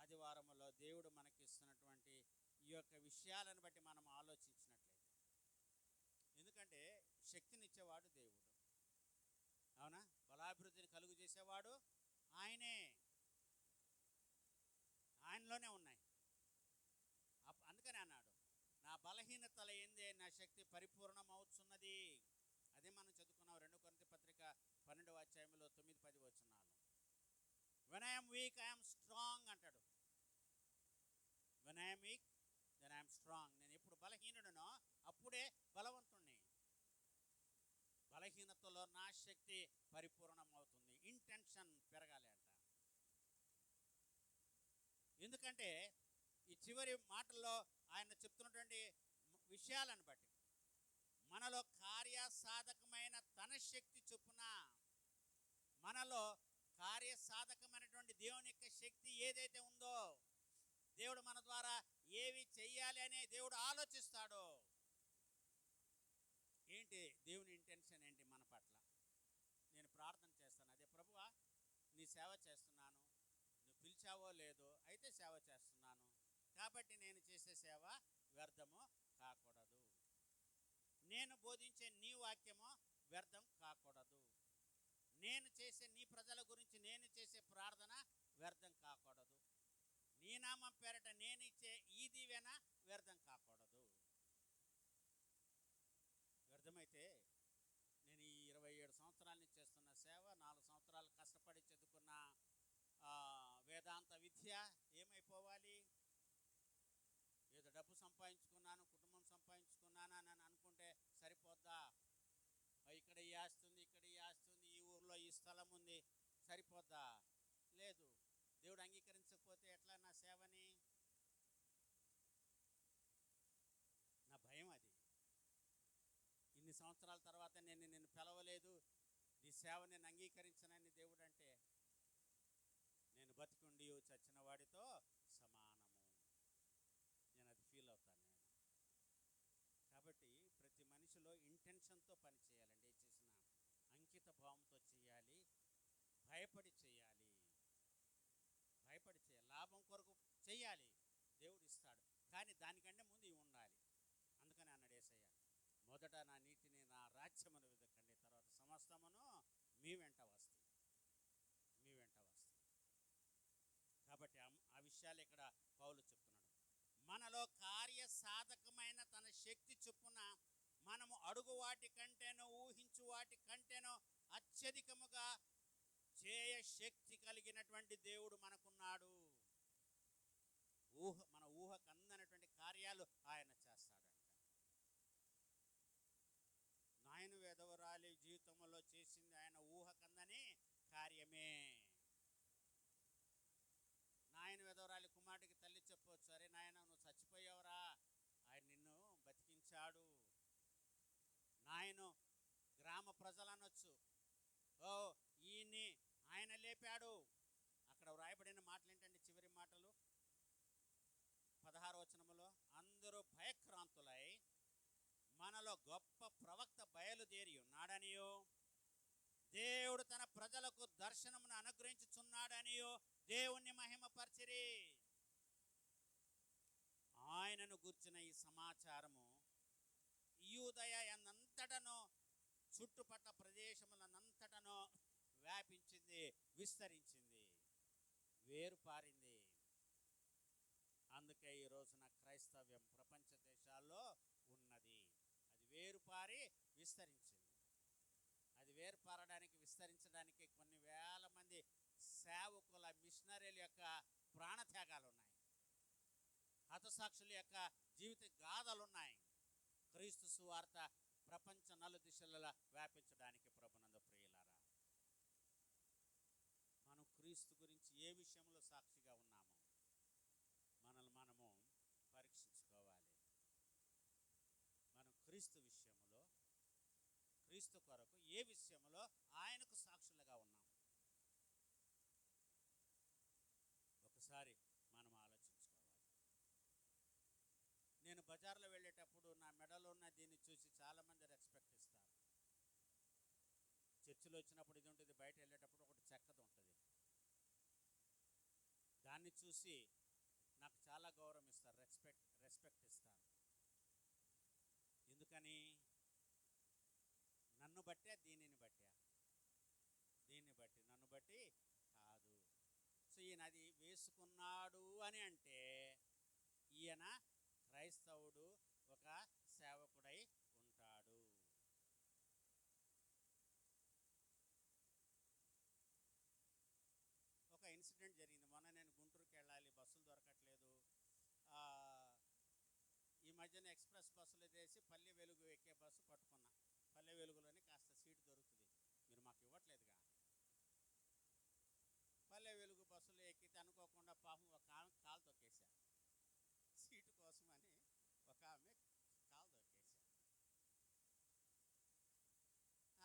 ఆదివారములో దేవుడు మనకి ఇస్తున్నటువంటి ఈ యొక్క విషయాలను బట్టి మనం ఆలోచించినట్లయితే ఎందుకంటే శక్తినిచ్చేవాడు దేవుడు, అవునా? బలాభివృద్ధిని కలుగు చేసేవాడు ఆయనే, ఆయనలోనే ఉన్నాయి. అందుకని అన్నాడు, నా బలహీనతల ఏందే నా శక్తి పరిపూర్ణమవుతున్నది. అదే మనం చదువుకున్నాం 2 కొరింథీ పత్రిక 12వ అధ్యాయంలో 9-10 వచనాలు. When I'm weak I'm strong అంటాడు. When I'm weak then I'm strong. నేను ఎప్పుడు బలహీనుడనో అప్పుడే బలవంతుణ్ణి. బలహీనతలో నా శక్తి పరిపూర్ణమవుతుంది. ఇంటెన్షన్ పెరగాలి అంట. ఎందుకంటే ఈ చివరి మాటల్లో ఆయన చెప్తున్నటువంటి విషయాలను బట్టి మనలో కార్యసాధకమైన తన శక్తి చొప్పున, మనలో కార్యసాధకమైనటువంటి దేవుని యొక్క శక్తి ఏదైతే ఉందో, దేవుడు మన ద్వారా ఏవి చెయ్యాలి అనే దేవుడు ఆలోచిస్తాడో. ఏంటి దేవుని ఇంటెన్షన్ ఏంటి మన పట్ల? నేను ప్రార్థన చేస్తాను, అదే ప్రభువా నీ సేవ చేస్తున్నాను, నువ్వు పిలిచావో లేదో అయితే సేవ చేస్తున్నాను, కాబట్టి నేను చేసే సేవ వ్యర్థము కాకూడదు. నేను బోధించే నీ వాక్యము వ్యర్థం కాకూడదు. నేను చేసే నీ ప్రజల గురించి నేను చేసే ప్రార్థన వ్యర్థం కాకూడదు. నీ నామం పేరట నేను ఇచ్చే ఈ దీవెన వ్యర్థం కాకూడదు. వ్యర్థమైతే నేను ఈ 27 సంవత్సరాల నుంచి చేస్తున్న సేవ, 4 సంవత్సరాలు కష్టపడి చదువుకున్న వేదాంత విద్య ఏమైపోవాలి? ఏదో డబ్బు సంపాదించుకున్నాను, కుటుంబం సంపాదించుకున్నాను అని అనుకుంటే సరిపోద్దా? ఇక్కడ ఈ ఆస్తుంది, ఇక్కడ ఈ ఆస్తుంది, ఈ ఊర్లో ఈ స్థలం ఉంది, సరిపోద్దా? లేదు. దేవుడు అంగీకరించకపోతే ఎట్లా నా సేవని? నా భయం అది. ఇన్ని సంవత్సరాల తర్వాత నిన్ను పిలవలేదు, నీ సేవ నేను అంగీకరించనని దేవుడు అంటే, నేను బతికుండి చచ్చిన వాడితో సమానము. నేను అది ఫీల్ అవుతాను నేను. కాబట్టి ప్రతి మనిషిలో ఇంటెన్షన్తో పని చేయాలండి. చేసిన అంకిత భావంతో చేయాలి, భయపడి చేయాలి, భయపడి చేయాలి, లాభం కొరకు చేయాలి. దేవుడు ఇస్తాడు, కానీ దానికంటే ముందు ఇవి ఉండాలి. అందుకని అన్నాడు యేసయ్య, మొదట నా నీతిని నా రాజ్యమును వెదకండి, తర్వాత సమస్తమును మీ వెంట వస్తాయి, మీ వెంట వస్తాయి. కాబట్టి ఆ విషయాలు ఇక్కడ పౌలు చెప్తున్నాడు. మనలో కార్యసాధకమైన తన శక్తి చొప్పున మనము అడుగు వాటి కంటేనో ఊహించు వాటి కంటేనో అత్యధికముగా చేయ శక్తి కలిగినటువంటి దేవుడు మనకున్నాడు. మన ఊహకు అందనటువంటి కార్యాలు ఆయన చేస్తాడంట. నాయన వెధవరాలి జీవితంలో చేసింది ఆయన ఊహకందని కార్యమే. నాయన వెధవరాలి కుమారుడికి తల్లి చెప్పవచ్చు, అరే నాయన నువ్వు చచ్చిపోయావురా, ఆయన నిన్ను బతికించాడు. నాయన గ్రామ ప్రజలనొచ్చు, ఓ ఈయన్ని ఆయన లేపాడు. అక్కడ వ్రాయబడిన మాటలు ఏంటంటే, చివరి మాటలు 16వ వచనములో, అందరూ భయక్రాంతులై మనలో గొప్ప ప్రవక్త బయలుదేరి ఉన్నాడనియో, దేవుడు తన ప్రజలకు దర్శనమును అనుగ్రహించుచున్నాడనియో దేవుణ్ణి మహిమపరచిరి. ఆయనను గుర్చిన ఈ సమాచారము యూదయ అన్నంతటనో చుట్టుపట్ల ప్రదేశములనంతటనో వ్యాపించింది, విస్తరించింది, వేరుపారింది. అందుకే ఈ రోజున క్రైస్తవ్యం ప్రపంచ దేశాల్లో ఉన్నది. అది వేరుపారి విస్తరించింది. అది వేరుపారడానికి, విస్తరించడానికి కొన్ని వేల మంది సేవకుల, మిషనరీల యొక్క ప్రాణత్యాగాలు ఉన్నాయి, హతసాక్షుల యొక్క జీవిత గాథలు ఉన్నాయి. క్రీస్తు సువార్త ప్రపంచ నలుదిశలలో వ్యాపించడానికి ప్రభునందు ప్రియులారా, మనం క్రీస్తు గురించి ఏ విషయంలో సాక్షిగా ఉన్నామో మనల్ని మనము పరీక్షించుకోవాలి. మనం క్రీస్తు విషయంలో, క్రీస్తు కొరకు ఏ విషయంలో ఆయనకు సాక్షులుగా ఉన్నాం ఒకసారి మనం ఆలోచించుకోవాలి. నేను బజార్లో వెళ్ళేటప్పుడు నా మెడలో ఉన్న దీన్ని చూసి చాలామంది రెస్పెక్ట్ ఇస్తారు. చర్చిలో వచ్చినప్పుడు ఇది ఉంటుంది, బయట వెళ్ళేటప్పుడు ఒకటి చెక్కది ఉంటుంది, దాన్ని చూసి నాకు చాలా గౌరవం ఇస్తారు, రెస్పెక్ట్ ఇస్తారు. ఎందుకని? నన్ను బట్టే దీనిని బట్టే, దీన్ని బట్టి నన్ను బట్టి కాదు. సో ఈయన అది వేసుకున్నాడు అని అంటే ఈయన క్రైస్తవుడు, ఒక సేవకుడై ఉంటాడు. ఒక ఇన్సిడెంట్ జరిగింది. మొన్న నేను గుంటూరుకి వెళ్ళాలి, బస్సులు దొరకట్లేదు. ఈ మధ్యన ఎక్స్ప్రెస్ బస్సులు వేసి పల్లె వెలుగు ఎక్కే బస్సు పట్టుకున్నా. పల్లె వెలుగులోని కాస్త సీటు దొరుకుతుంది, మీరు మాకు ఇవ్వట్లేదుగా. పల్లె వెలుగు బస్సులో ఎక్కితే అనుకోకుండా పాపం ఒక ఆమె కాలు తొక్కేశా. సీటు కోసమని ఒక ఆమె కాలు తొక్కేశా.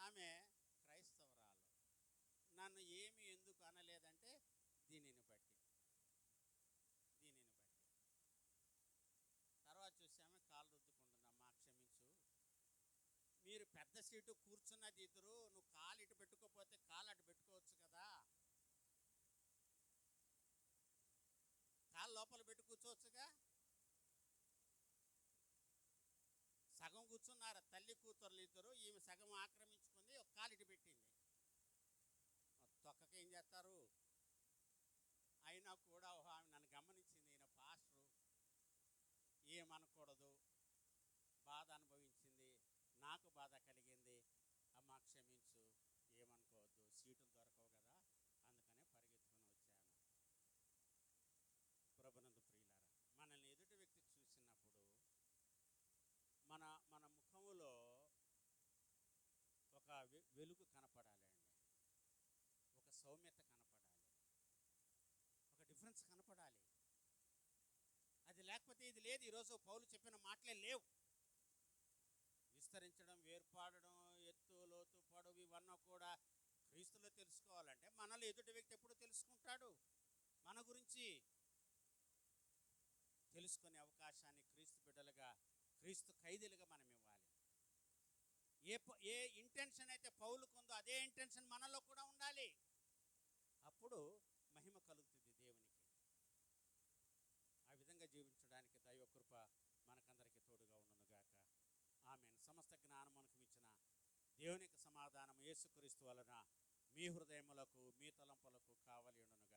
ఆమె క్రైస్తవరాలు. నన్ను ఏమి ఎందుకు అనలేదంటే దీనిని బట్టి. తర్వాత చూసామే కాలు రుద్దుకుంటుందమ్మా, క్షమించు, మీరు పెద్ద సీటు కూర్చున్నది ఇద్దరు, నువ్వు కాలు ఇటు పెట్టుకోకపోతే కాలు అటు పెట్టుకోవచ్చు కదా, కాలు లోపల పెట్టి కూర్చోవచ్చుగా. సగం కూర్చున్నారు తల్లి కూతుర్లు ఇద్దరు, ఈమె సగం ఆక్రమించుకుంది, ఒక కాలు ఇటు పెట్టింది. తొక్కకి ఏం చేస్తారు? అయినా కూడా ఆమె నన్ను గమనించింది, ఈయన పాస్టరు, ఏమనకూడదు, బాధ అనుభవించింది, నాకు బాధ కలిగింది. అమ్మ క్షమించు, ఏమనుకోవద్దు, సీటులు దొరకవు కదా, అందుకనే పరిగెత్తుకుని వచ్చాను. ప్రభునందు ప్రియులారా, మనల్ని ఎదుటి వ్యక్తి చూసినప్పుడు మన మన ముఖములో ఒక వెలుగు కనపడాలండి, ఒక సౌమ్యత కనపడాలి, ఒక డిఫరెన్స్ కనపడాలి. అది లేకపోతే ఇది లేదు. ఈరోజు పౌలు చెప్పిన మాటలే లేవు. విస్తరించడం, వేర్పాడడం, ఎత్తు, లోతు, పొడవు, ఇవన్నీ కూడా క్రీస్తులో తెలుసుకోవాలంటే మనలో ఎదుటి వ్యక్తి ఎప్పుడు తెలుసుకుంటాడు? మన గురించి తెలుసుకునే అవకాశాన్ని క్రీస్తు బిడ్డలుగా, క్రీస్తు ఖైదీలుగా మనం ఇవ్వాలి. ఏ ఇంటెన్షన్ అయితే పౌలుకుందో అదే ఇంటెన్షన్ మనలో కూడా ఉండాలి. అప్పుడు మహిమ కలుగుతుంది దేవునికి. ఆ విధంగా జీవించడానికి దైవ కృప మనకందరికీ తోడుగా ఉండునుగాక. ఆమేన్. సమస్త జ్ఞానమునకు మించిన దేవునికి సమాధానం యేసుక్రీస్తు వలన మీ హృదయములకు, మీ తలంపులకు కావలి ఉండునుగాక.